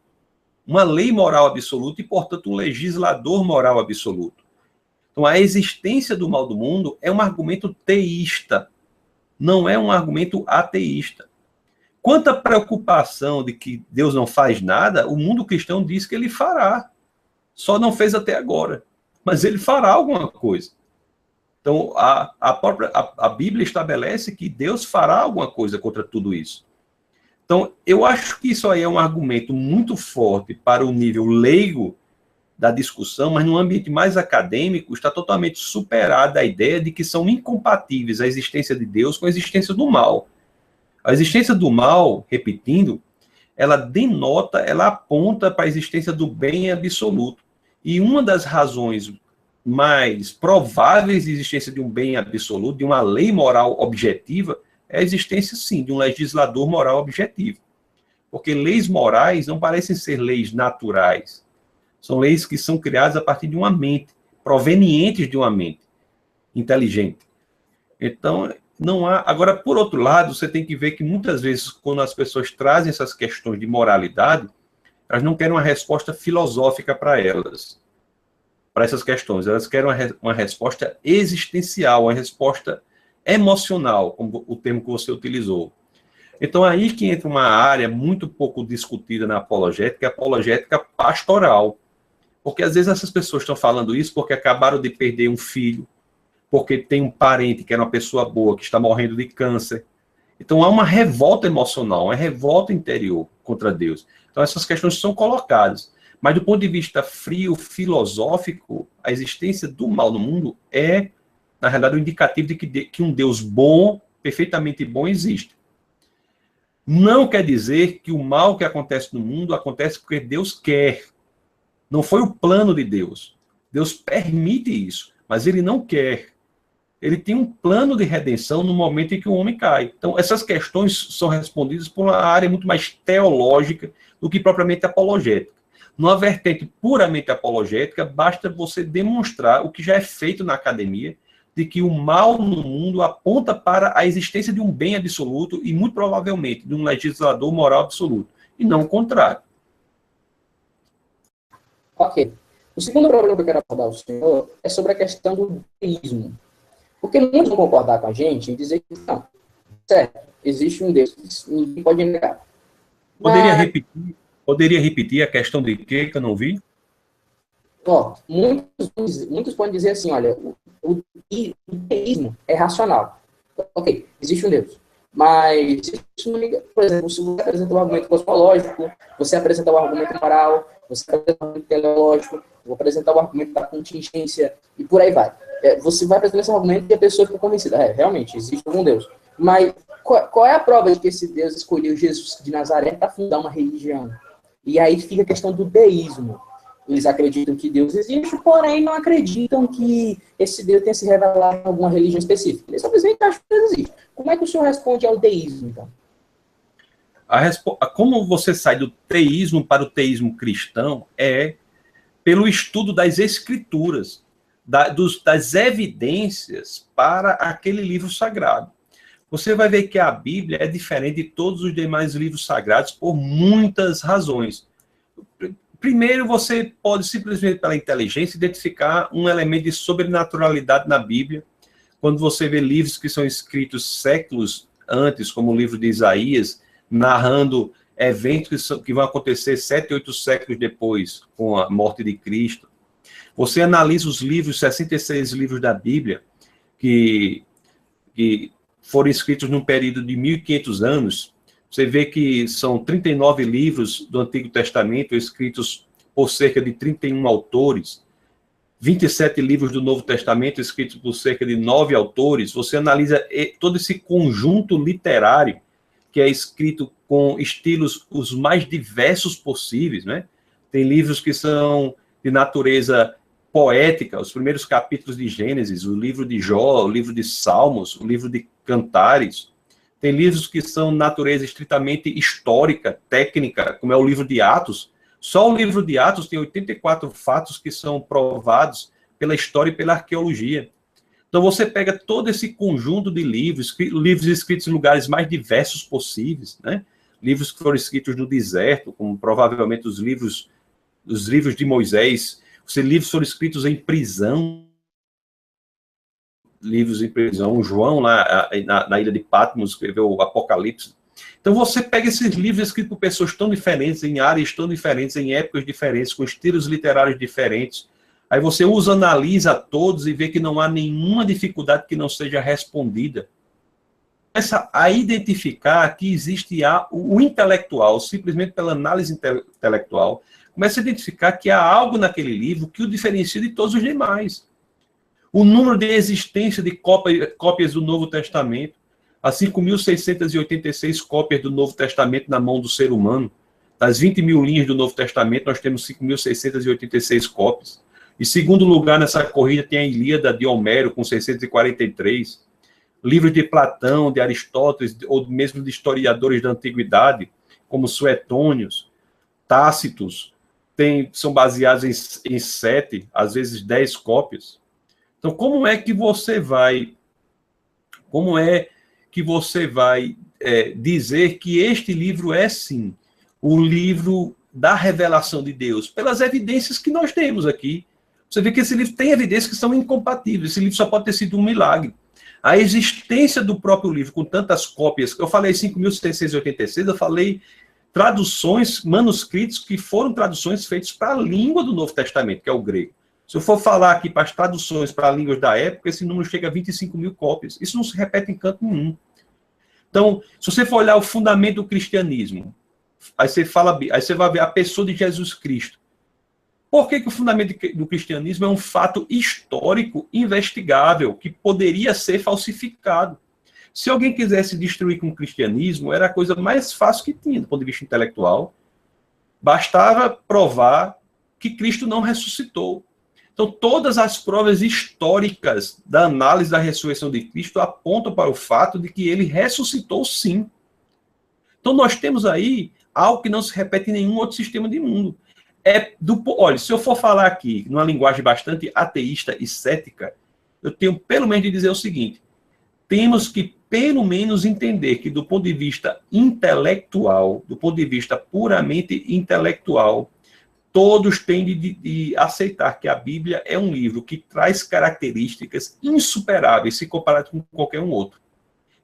Speaker 2: uma lei moral absoluta e, portanto, um legislador moral absoluto. Então, a existência do mal do mundo é um argumento teísta, não é um argumento ateísta. Quanto à preocupação de que Deus não faz nada, o mundo cristão diz que ele fará. Só não fez até agora. Mas ele fará alguma coisa. Então, a Bíblia estabelece que Deus fará alguma coisa contra tudo isso. Então, eu acho que isso aí é um argumento muito forte para o nível leigo da discussão, mas no ambiente mais acadêmico está totalmente superada a ideia de que são incompatíveis a existência de Deus com a existência do mal. A existência do mal, repetindo, ela denota, ela aponta para a existência do bem absoluto. E uma das razões mais prováveis de existência de um bem absoluto, de uma lei moral objetiva, é a existência, sim, de um legislador moral objetivo. Porque leis morais não parecem ser leis naturais. São leis que são criadas a partir de uma mente, provenientes de uma mente inteligente. Então, não há... Agora, por outro lado, você tem que ver que muitas vezes, quando as pessoas trazem essas questões de moralidade, elas não querem uma resposta filosófica para elas, para essas questões. Elas querem uma resposta existencial, uma resposta emocional, como o termo que você utilizou. Então, aí que entra uma área muito pouco discutida na apologética, a apologética pastoral. Porque, às vezes, essas pessoas estão falando isso porque acabaram de perder um filho, porque tem um parente que era uma pessoa boa, que está morrendo de câncer. Então, há uma revolta emocional, uma revolta interior contra Deus. Então, essas questões são colocadas. Mas, do ponto de vista frio, filosófico, a existência do mal no mundo é, na realidade, um indicativo de que um Deus bom, perfeitamente bom, existe. Não quer dizer que o mal que acontece no mundo acontece porque Deus quer. Não foi o plano de Deus. Deus permite isso, mas ele não quer. Ele tem um plano de redenção no momento em que o homem cai. Então, essas questões são respondidas por uma área muito mais teológica do que propriamente apologética. Numa vertente puramente apologética, basta você demonstrar o que já é feito na academia, de que o mal no mundo aponta para a existência de um bem absoluto e, muito provavelmente, de um legislador moral absoluto, e não o contrário.
Speaker 1: Ok. O segundo problema que eu quero abordar ao senhor é sobre a questão do deísmo. Porque muitos vão concordar com a gente em dizer que, não, certo, existe um Deus, ninguém pode negar.
Speaker 2: Poderia repetir a questão de quê que eu não vi?
Speaker 1: Ó, muitos podem dizer assim, olha, o deísmo é racional. Ok, existe um Deus. Mas, isso não liga, por exemplo, se você apresenta um argumento cosmológico, você apresenta um argumento moral, você apresenta um argumento teleológico, vou apresentar o argumento da contingência, e por aí vai. Você vai apresentar esse argumento e a pessoa fica convencida. Realmente, existe algum Deus. Mas qual é a prova de que esse Deus escolheu Jesus de Nazaré para fundar uma religião? E aí fica a questão do deísmo. Eles acreditam que Deus existe, porém não acreditam que esse Deus tenha se revelado em alguma religião específica. Eles simplesmente acham que Deus existe. Como é que o senhor responde ao deísmo, então?
Speaker 2: Como você sai do teísmo para o teísmo cristão é pelo estudo das escrituras, das evidências para aquele livro sagrado. Você vai ver que a Bíblia é diferente de todos os demais livros sagrados por muitas razões. Primeiro, você pode simplesmente, pela inteligência, identificar um elemento de sobrenaturalidade na Bíblia. Quando você vê livros que são escritos séculos antes, como o livro de Isaías, narrando eventos que vão acontecer 7, 8 séculos depois, com a morte de Cristo. Você analisa os livros, 66 livros da Bíblia, que foram escritos num período de 1.500 anos. Você vê que são 39 livros do Antigo Testamento, escritos por cerca de 31 autores, 27 livros do Novo Testamento, escritos por cerca de 9 autores. Você analisa todo esse conjunto literário, que é escrito com estilos os mais diversos possíveis, né? Tem livros que são de natureza poética, os primeiros capítulos de Gênesis, o livro de Jó, o livro de Salmos, o livro de Cantares. Tem livros que são de natureza estritamente histórica, técnica, como é o livro de Atos. Só o livro de Atos tem 84 fatos que são provados pela história e pela arqueologia. Então você pega todo esse conjunto de livros escritos em lugares mais diversos possíveis, né? Livros que foram escritos no deserto, como provavelmente os livros de Moisés. Livros foram escritos em prisão, livros em prisão. João, lá na ilha de Patmos, escreveu o Apocalipse. Então você pega esses livros escritos por pessoas tão diferentes, em áreas tão diferentes, em épocas diferentes, com estilos literários diferentes. Aí você analisa todos e vê que não há nenhuma dificuldade que não seja respondida. Começa a identificar que existe o intelectual, simplesmente pela análise intelectual, começa a identificar que há algo naquele livro que o diferencia de todos os demais. O número de existência de cópias do Novo Testamento, as 5.686 cópias do Novo Testamento na mão do ser humano. Das 20 mil linhas do Novo Testamento, nós temos 5.686 cópias. Em segundo lugar, nessa corrida, tem a Ilíada de Homero, com 643. Livros de Platão, de Aristóteles, ou mesmo de historiadores da Antiguidade, como Suetônios, Tácitos, são baseados em 7, às vezes 10 cópias. Então, como é que você vai dizer que este livro é, sim, o livro da revelação de Deus? Pelas evidências que nós temos aqui. Você vê que esse livro tem evidências que são incompatíveis. Esse livro só pode ter sido um milagre. A existência do próprio livro, com tantas cópias, eu falei 5.686, eu falei traduções, manuscritos que foram traduções feitas para a língua do Novo Testamento, que é o grego. Se eu for falar aqui para as traduções para línguas da época, esse número chega a 25.000 cópias. Isso não se repete em canto nenhum. Então, se você for olhar o fundamento do cristianismo, aí você vai ver a pessoa de Jesus Cristo. Por que o fundamento do cristianismo é um fato histórico investigável, que poderia ser falsificado? Se alguém quisesse destruir com o cristianismo, era a coisa mais fácil que tinha, do ponto de vista intelectual. Bastava provar que Cristo não ressuscitou. Então, todas as provas históricas da análise da ressurreição de Cristo apontam para o fato de que ele ressuscitou sim. Então, nós temos aí algo que não se repete em nenhum outro sistema de mundo. Olha, se eu for falar aqui numa linguagem bastante ateísta e cética, eu tenho pelo menos de dizer o seguinte: temos que pelo menos entender que do ponto de vista intelectual, do ponto de vista puramente intelectual, todos têm de aceitar que a Bíblia é um livro que traz características insuperáveis se comparado com qualquer um outro.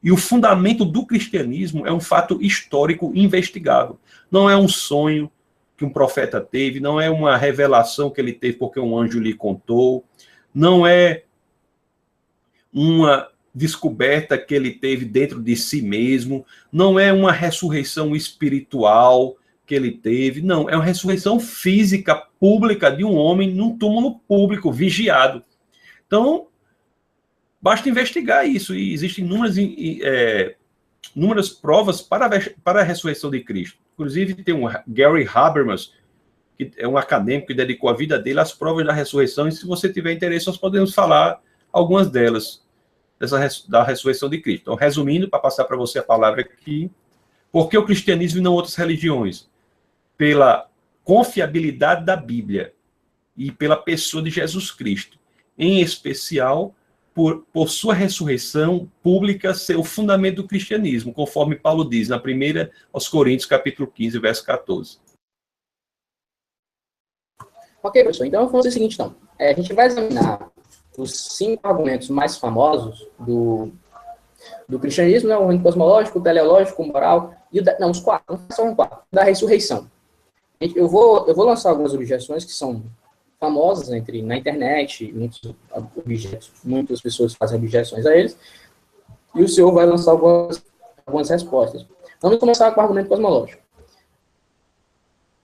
Speaker 2: E o fundamento do cristianismo é um fato histórico investigável. Não é um sonho que um profeta teve, não é uma revelação que ele teve porque um anjo lhe contou, não é uma descoberta que ele teve dentro de si mesmo, não é uma ressurreição espiritual que ele teve, não, é uma ressurreição física, pública, de um homem num túmulo público, vigiado. Então, basta investigar isso, e existem inúmeras provas para a ressurreição de Cristo. Inclusive, tem um Gary Habermas, que é um acadêmico que dedicou a vida dele às provas da ressurreição, e se você tiver interesse, nós podemos falar algumas delas, da ressurreição de Cristo. Então, resumindo, para passar para você a palavra aqui, por que o cristianismo e não outras religiões? Pela confiabilidade da Bíblia e pela pessoa de Jesus Cristo, em especial por sua ressurreição pública ser o fundamento do cristianismo, conforme Paulo diz na 1 aos Coríntios, capítulo 15, verso 14.
Speaker 1: Ok, professor. Então, vamos fazer o seguinte, então. A gente vai examinar os 5 argumentos mais famosos do cristianismo, né? O argumento cosmológico, o teleológico, o moral, e os 4, não são 4, da ressurreição. Eu vou lançar algumas objeções que são famosas na internet, muitas pessoas fazem objeções a eles, e o senhor vai lançar algumas respostas. Vamos começar com o argumento cosmológico.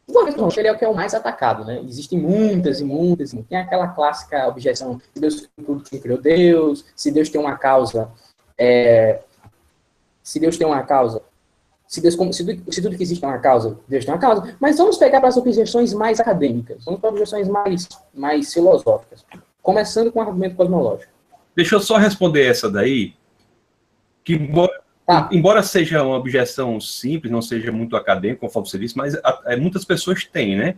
Speaker 1: O argumento cosmológico ele é o que é o mais atacado, né? Existem muitas e muitas, tem aquela clássica objeção, se Deus tudo que criou Deus, se Deus tem uma causa, se tudo que existe é uma causa, Deus tem uma causa. Mas vamos pegar para as objeções mais acadêmicas, vamos para objeções mais filosóficas, começando com o argumento cosmológico.
Speaker 2: Deixa eu só responder essa daí, que embora seja uma objeção simples, não seja muito acadêmica, conforme você disse, mas muitas pessoas têm, né?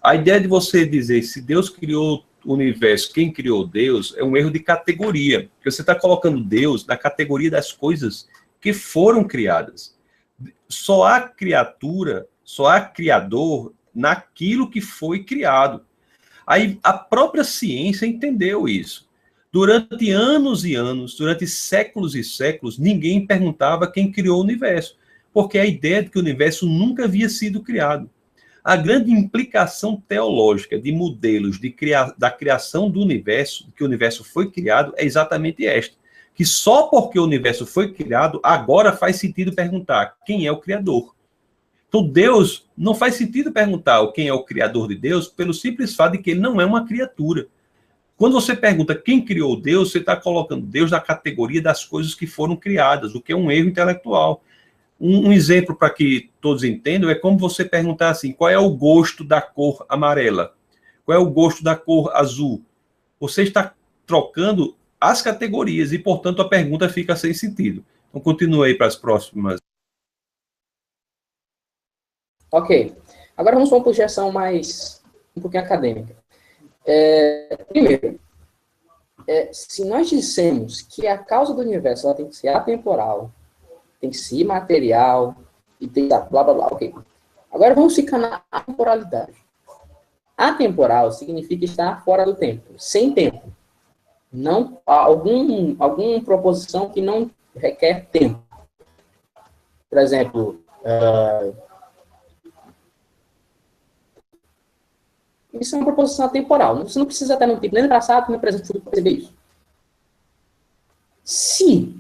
Speaker 2: A ideia de você dizer se Deus criou o universo, quem criou Deus, é um erro de categoria, porque você está colocando Deus na categoria das coisas que foram criadas. Só há criatura, só há criador naquilo que foi criado. Aí a própria ciência entendeu isso. Durante anos e anos, durante séculos e séculos, ninguém perguntava quem criou o universo, porque a ideia de que o universo nunca havia sido criado. A grande implicação teológica de modelos da criação do universo, de que o universo foi criado, é exatamente esta. Que só porque o universo foi criado, agora faz sentido perguntar quem é o Criador. Então, Deus, não faz sentido perguntar quem é o Criador de Deus, pelo simples fato de que ele não é uma criatura. Quando você pergunta quem criou Deus, você está colocando Deus na categoria das coisas que foram criadas, o que é um erro intelectual. Um exemplo para que todos entendam é como você perguntar assim, qual é o gosto da cor amarela? Qual é o gosto da cor azul? Você está trocando as categorias e, portanto, a pergunta fica sem sentido. Então, continue aí para as próximas.
Speaker 1: Ok. Agora vamos para uma projeção um pouquinho acadêmica. Primeiro, se nós dissemos que a causa do universo ela tem que ser atemporal, tem que ser imaterial, e tem que blá, blá, blá, ok. Agora vamos ficar na atemporalidade. Atemporal significa estar fora do tempo, sem tempo. Não, alguma proposição que não requer tempo. Por exemplo, isso é uma proposição atemporal. Você não precisa estar no tempo nem no passado, nem no presente, futuro para perceber isso. Se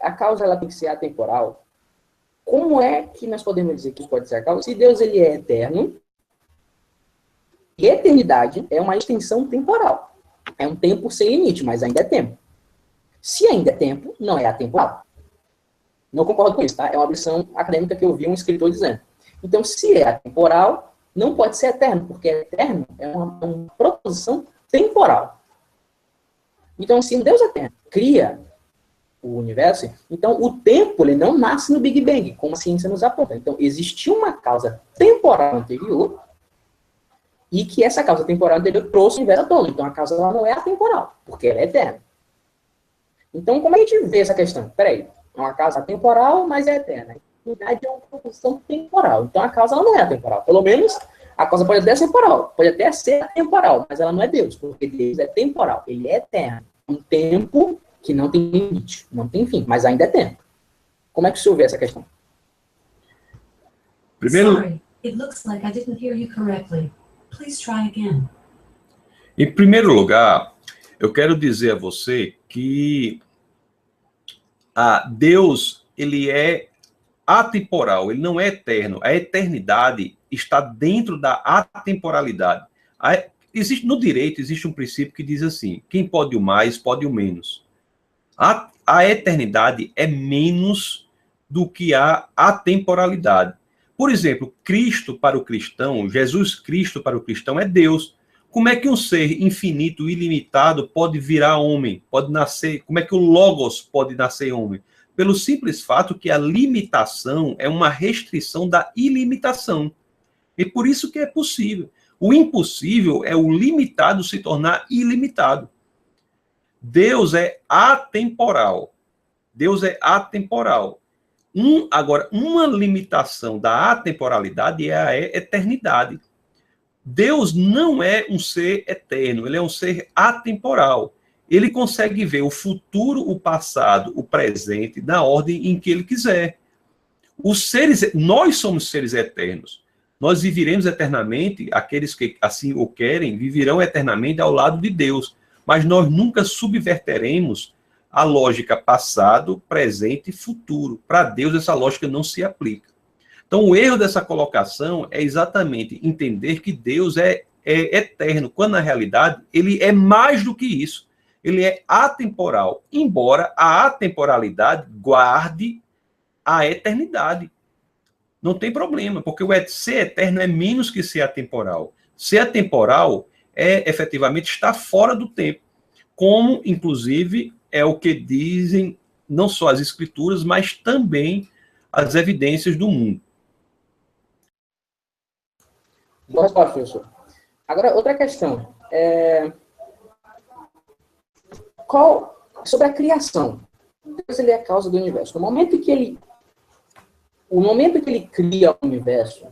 Speaker 1: a causa ela tem que ser atemporal, como é que nós podemos dizer que isso pode ser a causa? Se Deus ele é eterno, e eternidade é uma extensão temporal. É um tempo sem limite, mas ainda é tempo. Se ainda é tempo, não é atemporal. Não concordo com isso, tá? É uma versão acadêmica que eu vi um escritor dizendo. Então, se é atemporal, não pode ser eterno, porque eterno é uma proposição temporal. Então, se Deus eterno cria o universo, então o tempo ele não nasce no Big Bang, como a ciência nos aponta. Então, existiu uma causa temporal anterior e que essa causa temporal anterior trouxe o universo todo. Então, a causa ela não é atemporal, porque ela é eterna. Então, como a gente vê essa questão? Peraí, é uma causa temporal, mas é eterna. Na verdade, é uma proposição temporal. Então, a causa ela não é atemporal. Pelo menos, a causa pode até ser temporal, pode até ser atemporal, mas ela não é Deus, porque Deus é temporal, ele é eterno. Um tempo que não tem limite, não tem fim, mas ainda é tempo. Como é que o senhor vê essa questão?
Speaker 2: Primeiro,
Speaker 3: Sorry, it looks like I didn't hear you correctly. Please try again.
Speaker 2: Em primeiro lugar, eu quero dizer a você que Deus, ele é atemporal, ele não é eterno. A eternidade está dentro da atemporalidade. No direito, existe um princípio que diz assim, quem pode o mais, pode o menos. A eternidade é menos do que a atemporalidade. Por exemplo, Cristo para o cristão, Jesus Cristo para o cristão é Deus. Como é que um ser infinito, ilimitado, pode virar homem? Pode nascer? Como é que o Logos pode nascer homem? Pelo simples fato que a limitação é uma restrição da ilimitação. E por isso que é possível. O impossível é o limitado se tornar ilimitado. Deus é atemporal. Deus é atemporal. Agora, uma limitação da atemporalidade é a eternidade. Deus não é um ser eterno, ele é um ser atemporal. Ele consegue ver o futuro, o passado, o presente, na ordem em que ele quiser. Nós somos seres eternos. Nós viveremos eternamente, aqueles que assim o querem, viverão eternamente ao lado de Deus. Mas nós nunca subverteremos a lógica passado, presente e futuro. Para Deus, essa lógica não se aplica. Então, o erro dessa colocação é exatamente entender que Deus é eterno, quando, na realidade, ele é mais do que isso. Ele é atemporal, embora a atemporalidade guarde a eternidade. Não tem problema, porque ser eterno é menos que ser atemporal. Ser atemporal é, efetivamente, estar fora do tempo. Como, inclusive, é o que dizem não só as escrituras, mas também as evidências do mundo.
Speaker 1: Boa resposta, professor. Agora, outra questão. Sobre a criação. Deus ele é a causa do universo. No momento que ele cria o universo,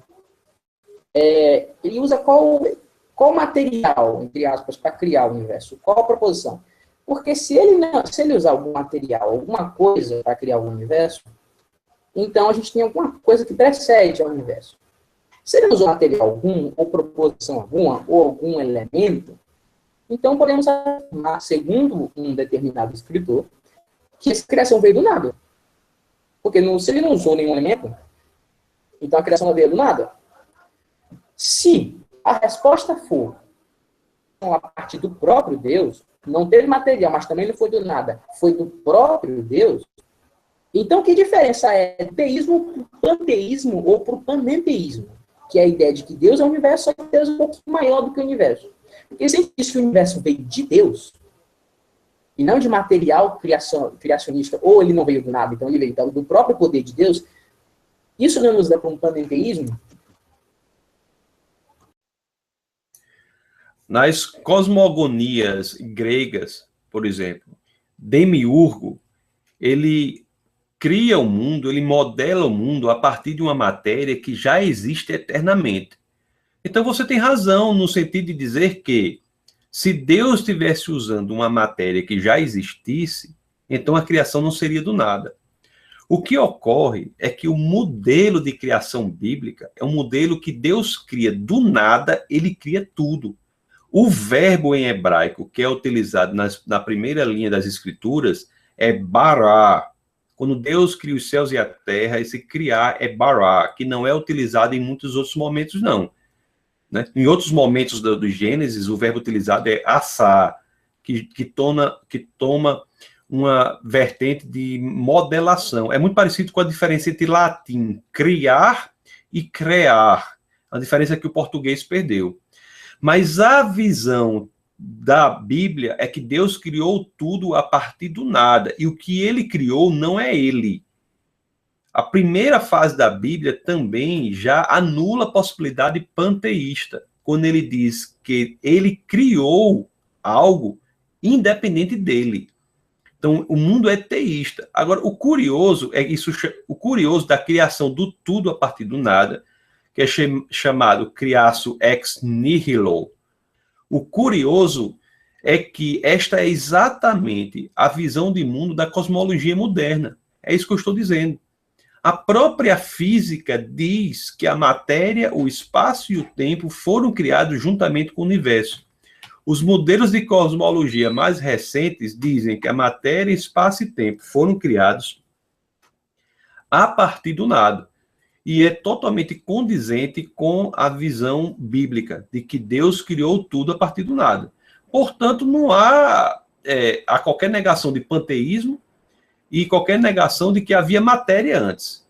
Speaker 1: ele usa qual material, entre aspas, para criar o universo? Qual a proposição? Porque se ele usar algum material, alguma coisa para criar o universo, então a gente tem alguma coisa que precede ao universo. Se ele usou material algum, ou proposição alguma, ou algum elemento, então podemos afirmar, segundo um determinado escritor, que essa criação veio do nada. Porque se ele não usou nenhum elemento, então a criação não veio do nada. Se a resposta for a partir do próprio Deus, não teve material, mas também não foi do nada, foi do próprio Deus, então que diferença é do teísmo para o panteísmo ou para o panenteísmo? Que é a ideia de que Deus é o universo, só que Deus é um pouquinho maior do que o universo. Porque se a gente diz que o universo veio de Deus, e não de material criacionista, ou ele não veio do nada, então ele veio do próprio poder de Deus, isso não nos dá para um panenteísmo?
Speaker 2: Nas cosmogonias gregas, por exemplo, Demiurgo, ele cria o mundo, ele modela o mundo a partir de uma matéria que já existe eternamente. Então você tem razão no sentido de dizer que Se Deus estivesse usando uma matéria que já existisse, então a criação não seria do nada. O que ocorre é que o modelo de criação bíblica é um modelo que Deus cria do nada, ele cria tudo. O verbo em hebraico que é utilizado na primeira linha das Escrituras é bará. Quando Deus cria os céus e a terra, esse criar é bará, que não é utilizado em muitos outros momentos, não. Né? Em outros momentos do Gênesis, o verbo utilizado é assá, que toma uma vertente de modelação. É muito parecido com a diferença entre latim, criar e crear. A diferença é que o português perdeu. Mas a visão da Bíblia é que Deus criou tudo a partir do nada. E o que ele criou não é ele. A primeira fase da Bíblia também já anula a possibilidade panteísta, quando ele diz que ele criou algo independente dele. Então, o mundo é teísta. Agora, o curioso da criação do tudo a partir do nada, que é chamado criatio ex nihilo. O curioso é que esta é exatamente a visão de mundo da cosmologia moderna. É isso que eu estou dizendo. A própria física diz que a matéria, o espaço e o tempo foram criados juntamente com o universo. Os modelos de cosmologia mais recentes dizem que a matéria, espaço e tempo foram criados a partir do nada. E é totalmente condizente com a visão bíblica de que Deus criou tudo a partir do nada. Portanto, não há qualquer negação de panteísmo e qualquer negação de que havia matéria antes.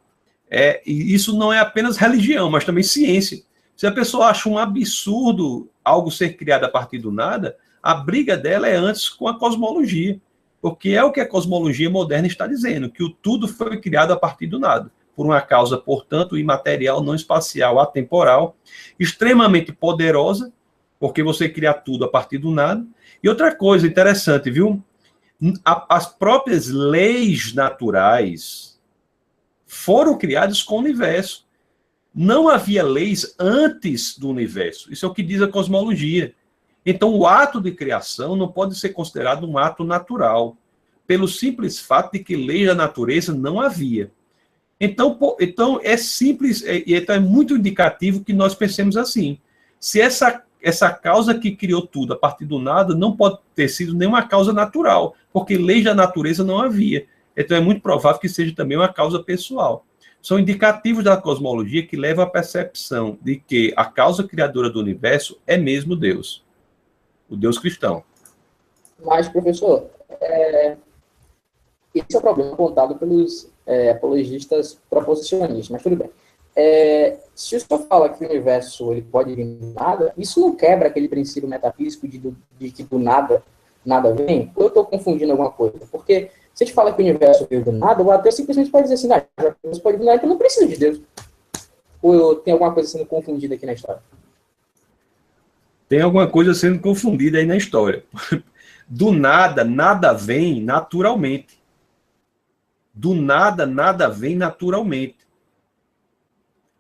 Speaker 2: E isso não é apenas religião, mas também ciência. Se a pessoa acha um absurdo algo ser criado a partir do nada, a briga dela é antes com a cosmologia, porque é o que a cosmologia moderna está dizendo, que o tudo foi criado a partir do nada, por uma causa, portanto, imaterial, não espacial, atemporal, extremamente poderosa, porque você cria tudo a partir do nada. E outra coisa interessante, viu? As próprias leis naturais foram criadas com o universo. Não havia leis antes do universo. Isso é o que diz a cosmologia. Então, o ato de criação não pode ser considerado um ato natural, pelo simples fato de que leis da natureza não havia. Então é simples, então é muito indicativo que nós pensemos assim. Se essa causa que criou tudo a partir do nada não pode ter sido nenhuma causa natural, porque leis da natureza não havia. Então é muito provável que seja também uma causa pessoal. São indicativos da cosmologia que levam à percepção de que a causa criadora do universo é mesmo Deus, o Deus cristão.
Speaker 1: Mas, professor, esse é o problema apontado pelos apologistas proposicionistas, mas tudo bem. Se o senhor fala que o universo ele pode vir do nada, isso não quebra aquele princípio metafísico de que do nada vem? Ou eu estou confundindo alguma coisa? Porque se a gente fala que o universo veio do nada, o ateu simplesmente pode dizer assim, já que Deus pode vir do nada, então não precisa de Deus. Ou tem alguma coisa sendo confundida aqui na história?
Speaker 2: Tem alguma coisa sendo confundida aí na história. Do nada, nada vem naturalmente. Do nada, nada vem naturalmente.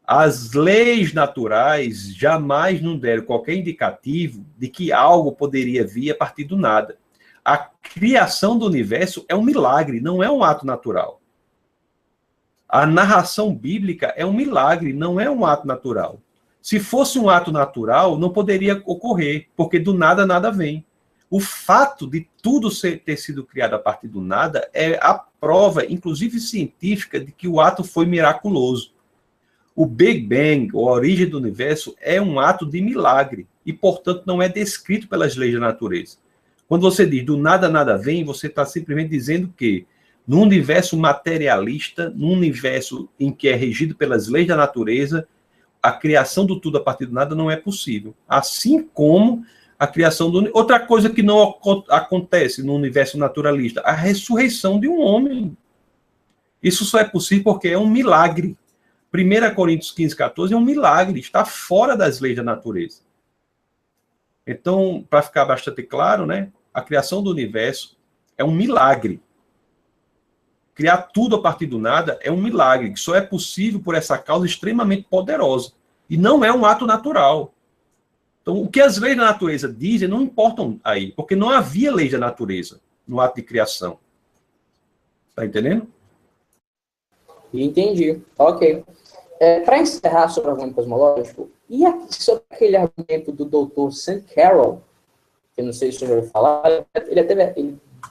Speaker 2: As leis naturais jamais nos deram qualquer indicativo de que algo poderia vir a partir do nada. A criação do universo é um milagre, não é um ato natural. A narração bíblica é um milagre, não é um ato natural. Se fosse um ato natural, não poderia ocorrer, porque do nada, nada vem. O fato de tudo ter sido criado a partir do nada é a prova, inclusive científica, de que o ato foi miraculoso. O Big Bang, ou a origem do universo, é um ato de milagre e, portanto, não é descrito pelas leis da natureza. Quando você diz do nada, nada vem, você está simplesmente dizendo que, num universo materialista, num universo em que é regido pelas leis da natureza, a criação do tudo a partir do nada não é possível. Assim como a criação do... Outra coisa que não acontece no universo naturalista, a ressurreição de um homem. Isso só é possível porque é um milagre. 1 Coríntios 15, 14 é um milagre, está fora das leis da natureza. Então, para ficar bastante claro, né, a criação do universo é um milagre. Criar tudo a partir do nada é um milagre, que só é possível por essa causa extremamente poderosa. E não é um ato natural. Então, o que as leis da natureza dizem não importam aí, porque não havia leis da natureza no ato de criação. Tá entendendo?
Speaker 1: Entendi. Ok. Para encerrar sobre o argumento cosmológico, e sobre aquele argumento do Dr. St. Carroll, que eu não sei se você já ouviu falar, ele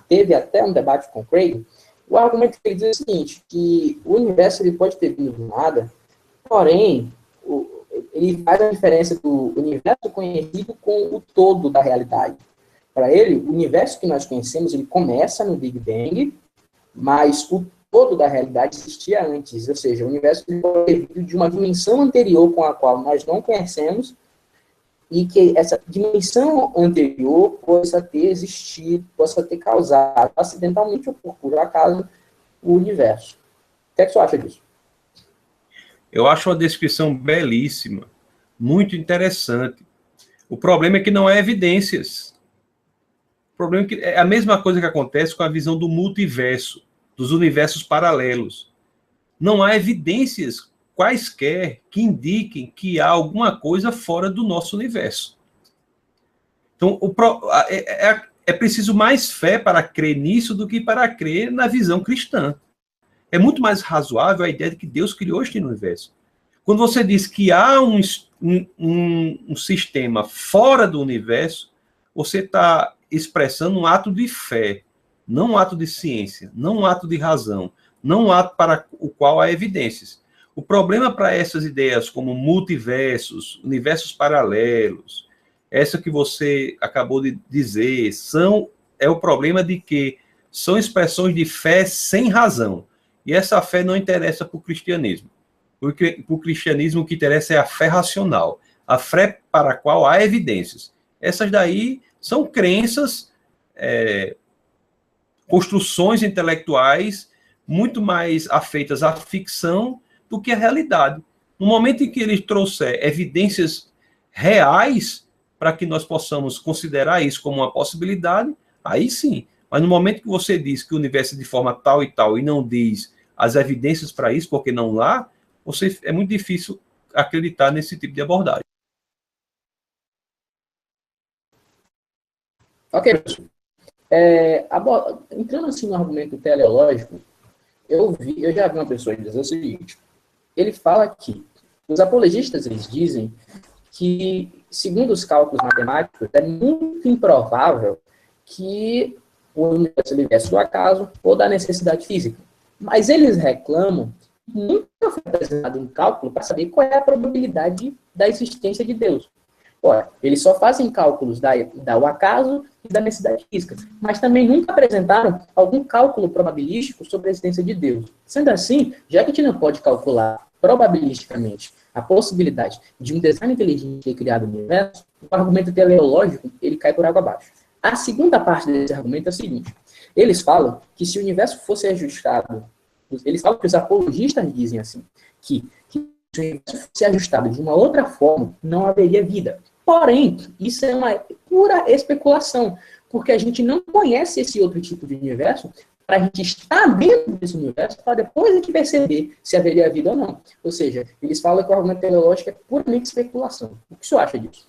Speaker 1: teve até um debate com o Craig. O argumento que ele diz é o seguinte, que o universo ele pode ter vindo do nada, porém, ele faz a diferença do universo conhecido com o todo da realidade. Para ele, o universo que nós conhecemos, ele começa no Big Bang, mas o todo da realidade existia antes, ou seja, o universo pode ter vindo de uma dimensão anterior com a qual nós não conhecemos, e que essa dimensão anterior possa ter existido, possa ter causado acidentalmente ou por acaso o universo. O que é que você acha disso?
Speaker 2: Eu acho uma descrição belíssima, muito interessante. O problema é que não há evidências. O problema é que é a mesma coisa que acontece com a visão do multiverso, dos universos paralelos. Não há evidências quaisquer que indiquem que há alguma coisa fora do nosso universo. Então, é preciso mais fé para crer nisso do que para crer na visão cristã. É muito mais razoável a ideia de que Deus criou este universo. Quando você diz que há um sistema fora do universo, você está expressando um ato de fé, não um ato de ciência, não um ato de razão, não um ato para o qual há evidências. O problema para essas ideias como multiversos, universos paralelos, essa que você acabou de dizer, é o problema de que são expressões de fé sem razão. E essa fé não interessa para o cristianismo. Porque para o cristianismo o que interessa é a fé racional, a fé para a qual há evidências. Essas daí são crenças, construções intelectuais muito mais afeitas à ficção do que à realidade. No momento em que ele trouxer evidências reais para que nós possamos considerar isso como uma possibilidade, aí sim. Mas no momento que você diz que o universo é de forma tal e tal e não diz as evidências para isso, porque não há, é muito difícil acreditar nesse tipo de abordagem.
Speaker 1: Ok. Entrando assim no argumento teleológico, eu já vi uma pessoa dizer o seguinte, ele fala que os apologistas eles dizem que, segundo os cálculos matemáticos, é muito improvável que o universo viesse do acaso ou da necessidade física. Mas eles reclamam que nunca foi apresentado um cálculo para saber qual é a probabilidade da existência de Deus. Ora, eles só fazem cálculos do acaso e da necessidade física, mas também nunca apresentaram algum cálculo probabilístico sobre a existência de Deus. Sendo assim, já que a gente não pode calcular probabilisticamente a possibilidade de um design inteligente ter criado o universo, o argumento teleológico ele cai por água abaixo. A segunda parte desse argumento é a seguinte: eles falam que se o universo fosse ajustado, eles falam que os apologistas dizem assim, que se o universo fosse ajustado de uma outra forma, não haveria vida. Porém, isso é uma pura especulação, porque a gente não conhece esse outro tipo de universo para a gente estar dentro desse universo para depois a gente perceber se haveria vida ou não. Ou seja, eles falam que o argumento teleológico é puramente especulação. O que você acha disso?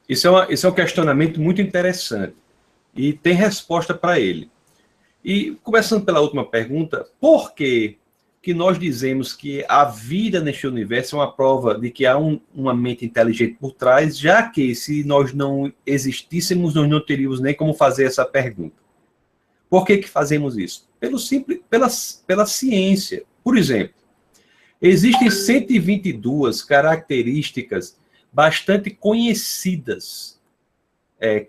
Speaker 2: Isso é um questionamento muito interessante e tem resposta para ele. E, começando pela última pergunta, por que nós dizemos que a vida neste universo é uma prova de que há uma mente inteligente por trás, já que se nós não existíssemos, nós não teríamos nem como fazer essa pergunta. Por que fazemos isso? Pela ciência. Por exemplo, existem 122 características bastante conhecidas,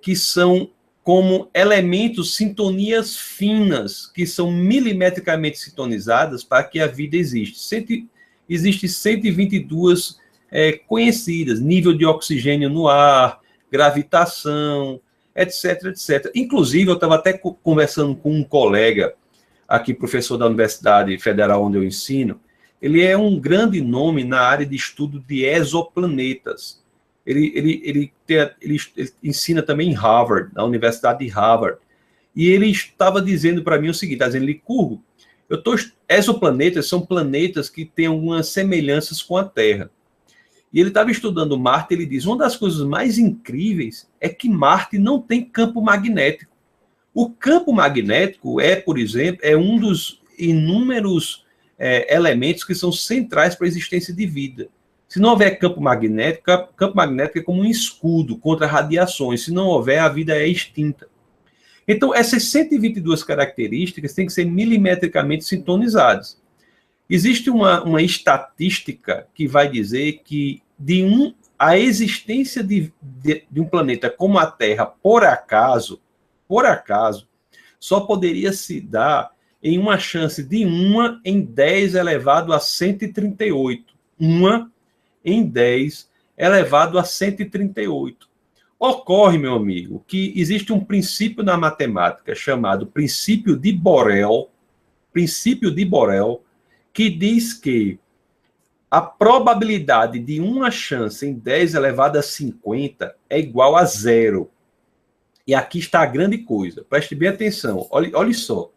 Speaker 2: que são como elementos, sintonias finas, que são milimetricamente sintonizadas para que a vida exista. Existem 122 conhecidas, nível de oxigênio no ar, gravitação, etc, etc. Inclusive, eu estava até conversando com um colega, aqui, professor da Universidade Federal onde eu ensino, ele é um grande nome na área de estudo de exoplanetas. Ele ensina também em Harvard, na Universidade de Harvard. E ele estava dizendo para mim o seguinte, dizendo, Licurgo, exoplanetas são planetas que têm algumas semelhanças com a Terra. E ele estava estudando Marte, ele diz, uma das coisas mais incríveis é que Marte não tem campo magnético. O campo magnético por exemplo, é um dos inúmeros elementos que são centrais para a existência de vida. Se não houver campo magnético é como um escudo contra radiações. Se não houver, a vida é extinta. Então, essas 122 características têm que ser milimetricamente sintonizadas. Existe uma estatística que vai dizer que a existência de um planeta como a Terra, por acaso, só poderia se dar em uma chance de 1 em 10 elevado a 138. 1 em 10 elevado a 138. Ocorre, meu amigo, que existe um princípio na matemática chamado princípio de Borel, que diz que a probabilidade de uma chance em 10 elevado a 50 é igual a 0. E aqui está a grande coisa. Preste bem atenção. Olha só.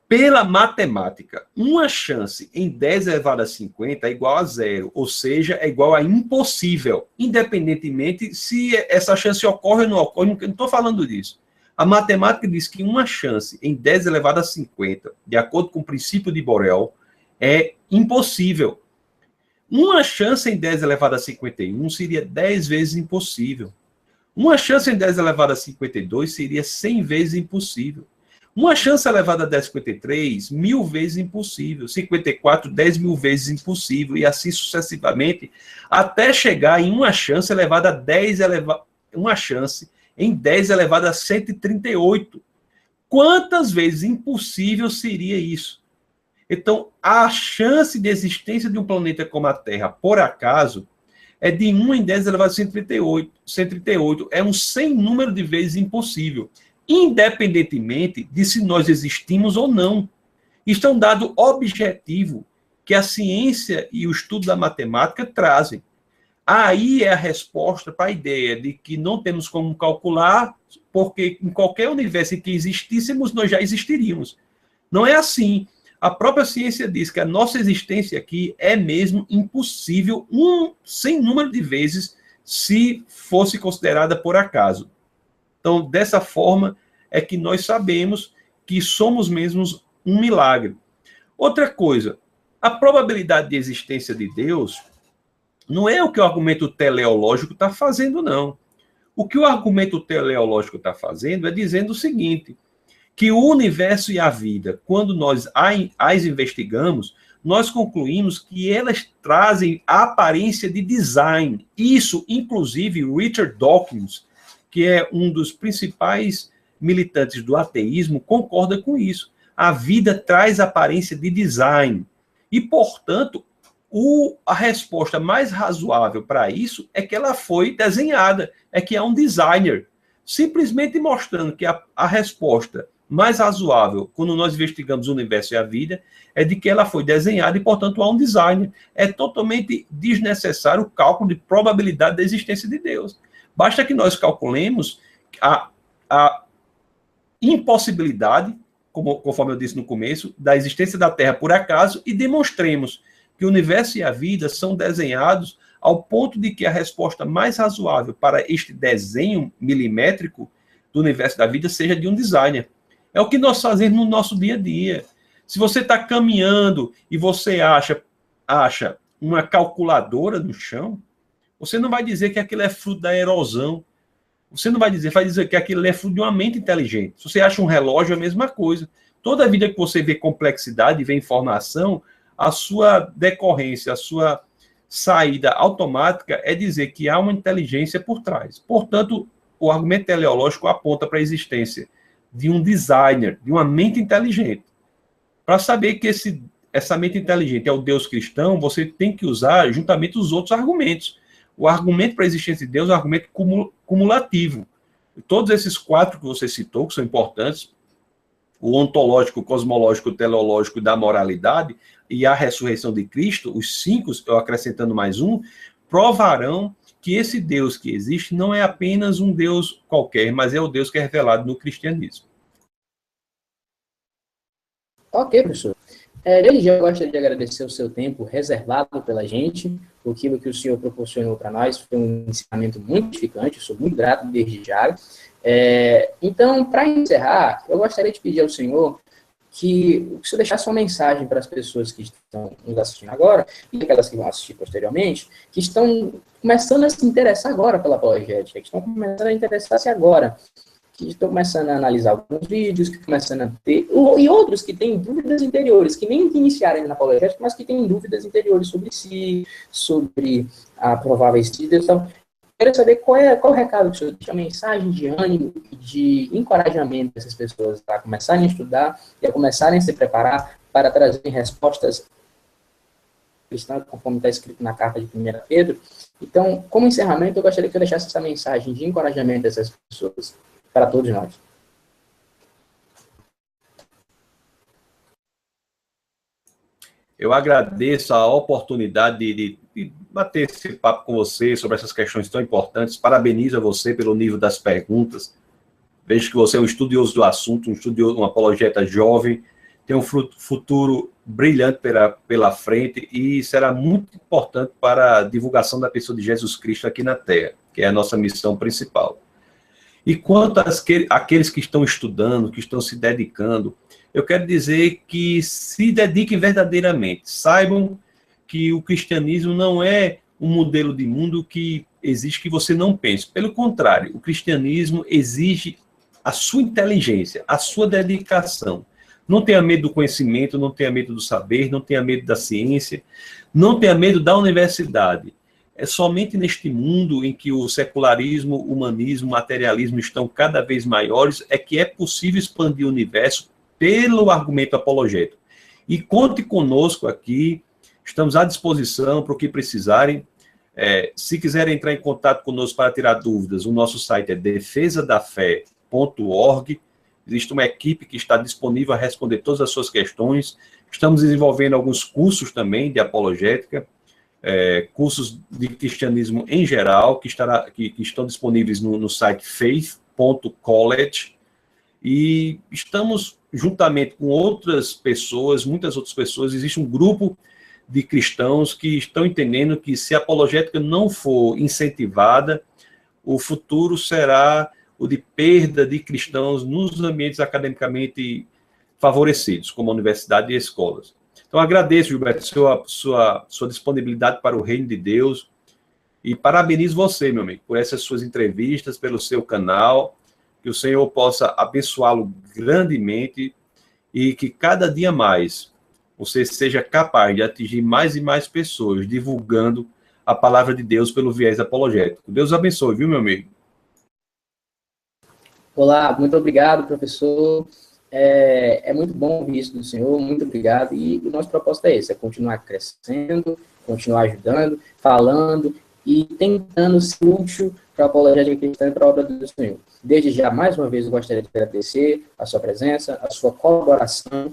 Speaker 2: Pela matemática, uma chance em 10 elevado a 50 é igual a 0, ou seja, é igual a impossível, independentemente se essa chance ocorre ou não ocorre, não estou falando disso. A matemática diz que uma chance em 10 elevado a 50, de acordo com o princípio de Borel, é impossível. Uma chance em 10 elevado a 51 seria 10 vezes impossível. Uma chance em 10 elevado a 52 seria 100 vezes impossível. Uma chance elevada a 10,53, 1000 vezes impossível. 54, 10 mil vezes impossível. E assim sucessivamente, até chegar em uma chance elevada a uma chance em 10 elevada a 138. Quantas vezes impossível seria isso? Então, a chance de existência de um planeta como a Terra, por acaso, é de 1 em 10 elevado a 138. É um sem número de vezes impossível, independentemente de se nós existimos ou não. Isto é um dado objetivo que a ciência e o estudo da matemática trazem. Aí é a resposta para a ideia de que não temos como calcular, porque em qualquer universo em que existíssemos, nós já existiríamos. Não é assim. A própria ciência diz que a nossa existência aqui é mesmo impossível, sem número de vezes, se fosse considerada por acaso. Então, dessa forma, é que nós sabemos que somos mesmos um milagre. Outra coisa, a probabilidade de existência de Deus não é o que o argumento teleológico está fazendo, não. O que o argumento teleológico está fazendo é dizendo o seguinte, que o universo e a vida, quando nós as investigamos, nós concluímos que elas trazem a aparência de design. Isso, inclusive, Richard Dawkins, que é um dos principais militantes do ateísmo, concorda com isso. A vida traz aparência de design. E, portanto, a resposta mais razoável para isso é que ela foi desenhada, é que é um designer. Simplesmente mostrando que a resposta mais razoável, quando nós investigamos o universo e a vida, é de que ela foi desenhada e, portanto, há um designer. É totalmente desnecessário o cálculo de probabilidade da existência de Deus. Basta que nós calculemos a impossibilidade, conforme eu disse no começo, da existência da Terra por acaso e demonstremos que o universo e a vida são desenhados ao ponto de que a resposta mais razoável para este desenho milimétrico do universo da vida seja de um designer. É o que nós fazemos no nosso dia a dia. Se você está caminhando e você acha uma calculadora no chão, você não vai dizer que aquilo é fruto da erosão. Você não vai dizer que aquilo é fruto de uma mente inteligente. Se você acha um relógio, é a mesma coisa. Toda vida que você vê complexidade, vê informação, a sua decorrência, a sua saída automática é dizer que há uma inteligência por trás. Portanto, o argumento teleológico aponta para a existência de um designer, de uma mente inteligente. Para saber que essa mente inteligente é o Deus cristão, você tem que usar juntamente os outros argumentos. O argumento para a existência de Deus é um argumento cumulativo. Todos esses 4 que você citou, que são importantes, o ontológico, o cosmológico, o teleológico e da moralidade, e a ressurreição de Cristo, os 5, eu acrescentando mais um, provarão que esse Deus que existe não é apenas um Deus qualquer, mas é o Deus que é revelado no cristianismo.
Speaker 1: Ok, professor. Desde já eu gostaria de agradecer o seu tempo reservado pela gente. aquilo que o Senhor proporcionou para nós. Foi um ensinamento muito edificante, eu sou muito grato desde já. Então, para encerrar, eu gostaria de pedir ao Senhor que o Senhor deixasse uma mensagem para as pessoas que estão nos assistindo agora e aquelas que vão assistir posteriormente, que estão começando a se interessar agora pela apologética, que estão começando a interessar-se agora, que estão começando a analisar alguns vídeos, que estão começando a ter, e outros que têm dúvidas interiores, que nem iniciaram na apologética, mas que têm dúvidas interiores sobre si, sobre a provável existência de Deus. Então, quero saber qual o recado que o senhor deixa, a mensagem de ânimo e de encorajamento dessas pessoas a começarem a estudar e a começarem a se preparar para trazerem respostas cristãs, conforme está escrito na carta de 1 Pedro. Então, como encerramento, eu gostaria que eu deixasse essa mensagem de encorajamento dessas pessoas para todos nós.
Speaker 2: Eu agradeço a oportunidade de bater esse papo com você sobre essas questões tão importantes. Parabenizo a você pelo nível das perguntas. Vejo que você é um estudioso do assunto, um apologeta jovem, tem um futuro brilhante pela frente e será muito importante para a divulgação da pessoa de Jesus Cristo aqui na Terra, que é a nossa missão principal. E quanto àqueles que estão estudando, que estão se dedicando, eu quero dizer que se dediquem verdadeiramente. Saibam que o cristianismo não é um modelo de mundo que exige que você não pense. Pelo contrário, o cristianismo exige a sua inteligência, a sua dedicação. Não tenha medo do conhecimento, não tenha medo do saber, não tenha medo da ciência, não tenha medo da universidade. É somente neste mundo em que o secularismo, o humanismo, o materialismo estão cada vez maiores, é que é possível expandir o universo pelo argumento apologético. E conte conosco aqui, estamos à disposição para o que precisarem. Se quiserem entrar em contato conosco para tirar dúvidas, o nosso site é defesadafé.org. Existe uma equipe que está disponível a responder todas as suas questões. Estamos desenvolvendo alguns cursos também de apologética, cursos de cristianismo em geral, que estão disponíveis no site faith.college, e estamos, juntamente com outras pessoas, muitas outras pessoas, existe um grupo de cristãos que estão entendendo que se a apologética não for incentivada, o futuro será o de perda de cristãos nos ambientes academicamente favorecidos, como a universidade e escolas. Então, agradeço, Gilberto, sua disponibilidade para o reino de Deus e parabenizo você, meu amigo, por essas suas entrevistas, pelo seu canal, que o Senhor possa abençoá-lo grandemente e que cada dia mais você seja capaz de atingir mais e mais pessoas divulgando a palavra de Deus pelo viés apologético. Deus abençoe, viu, meu amigo?
Speaker 1: Olá, muito obrigado, professor. É muito bom ouvir isso do senhor, muito obrigado. E o nosso propósito é esse, é continuar crescendo, continuar ajudando, falando e tentando ser útil para a apologética cristã e para a obra do Senhor. Desde já, mais uma vez, eu gostaria de agradecer a sua presença, a sua colaboração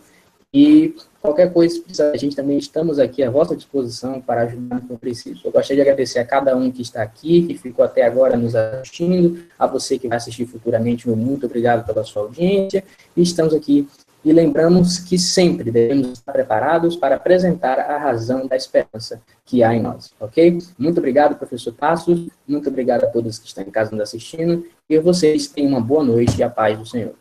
Speaker 1: e qualquer coisa, a gente também estamos aqui à vossa disposição para ajudar no que eu preciso. Eu gostaria de agradecer a cada um que está aqui, que ficou até agora nos assistindo, a você que vai assistir futuramente, meu muito obrigado pela sua audiência, e estamos aqui. E lembramos que sempre devemos estar preparados para apresentar a razão da esperança que há em nós, ok? Muito obrigado, professor Tassos, muito obrigado a todos que estão em casa nos assistindo, e vocês tenham uma boa noite e a paz do Senhor.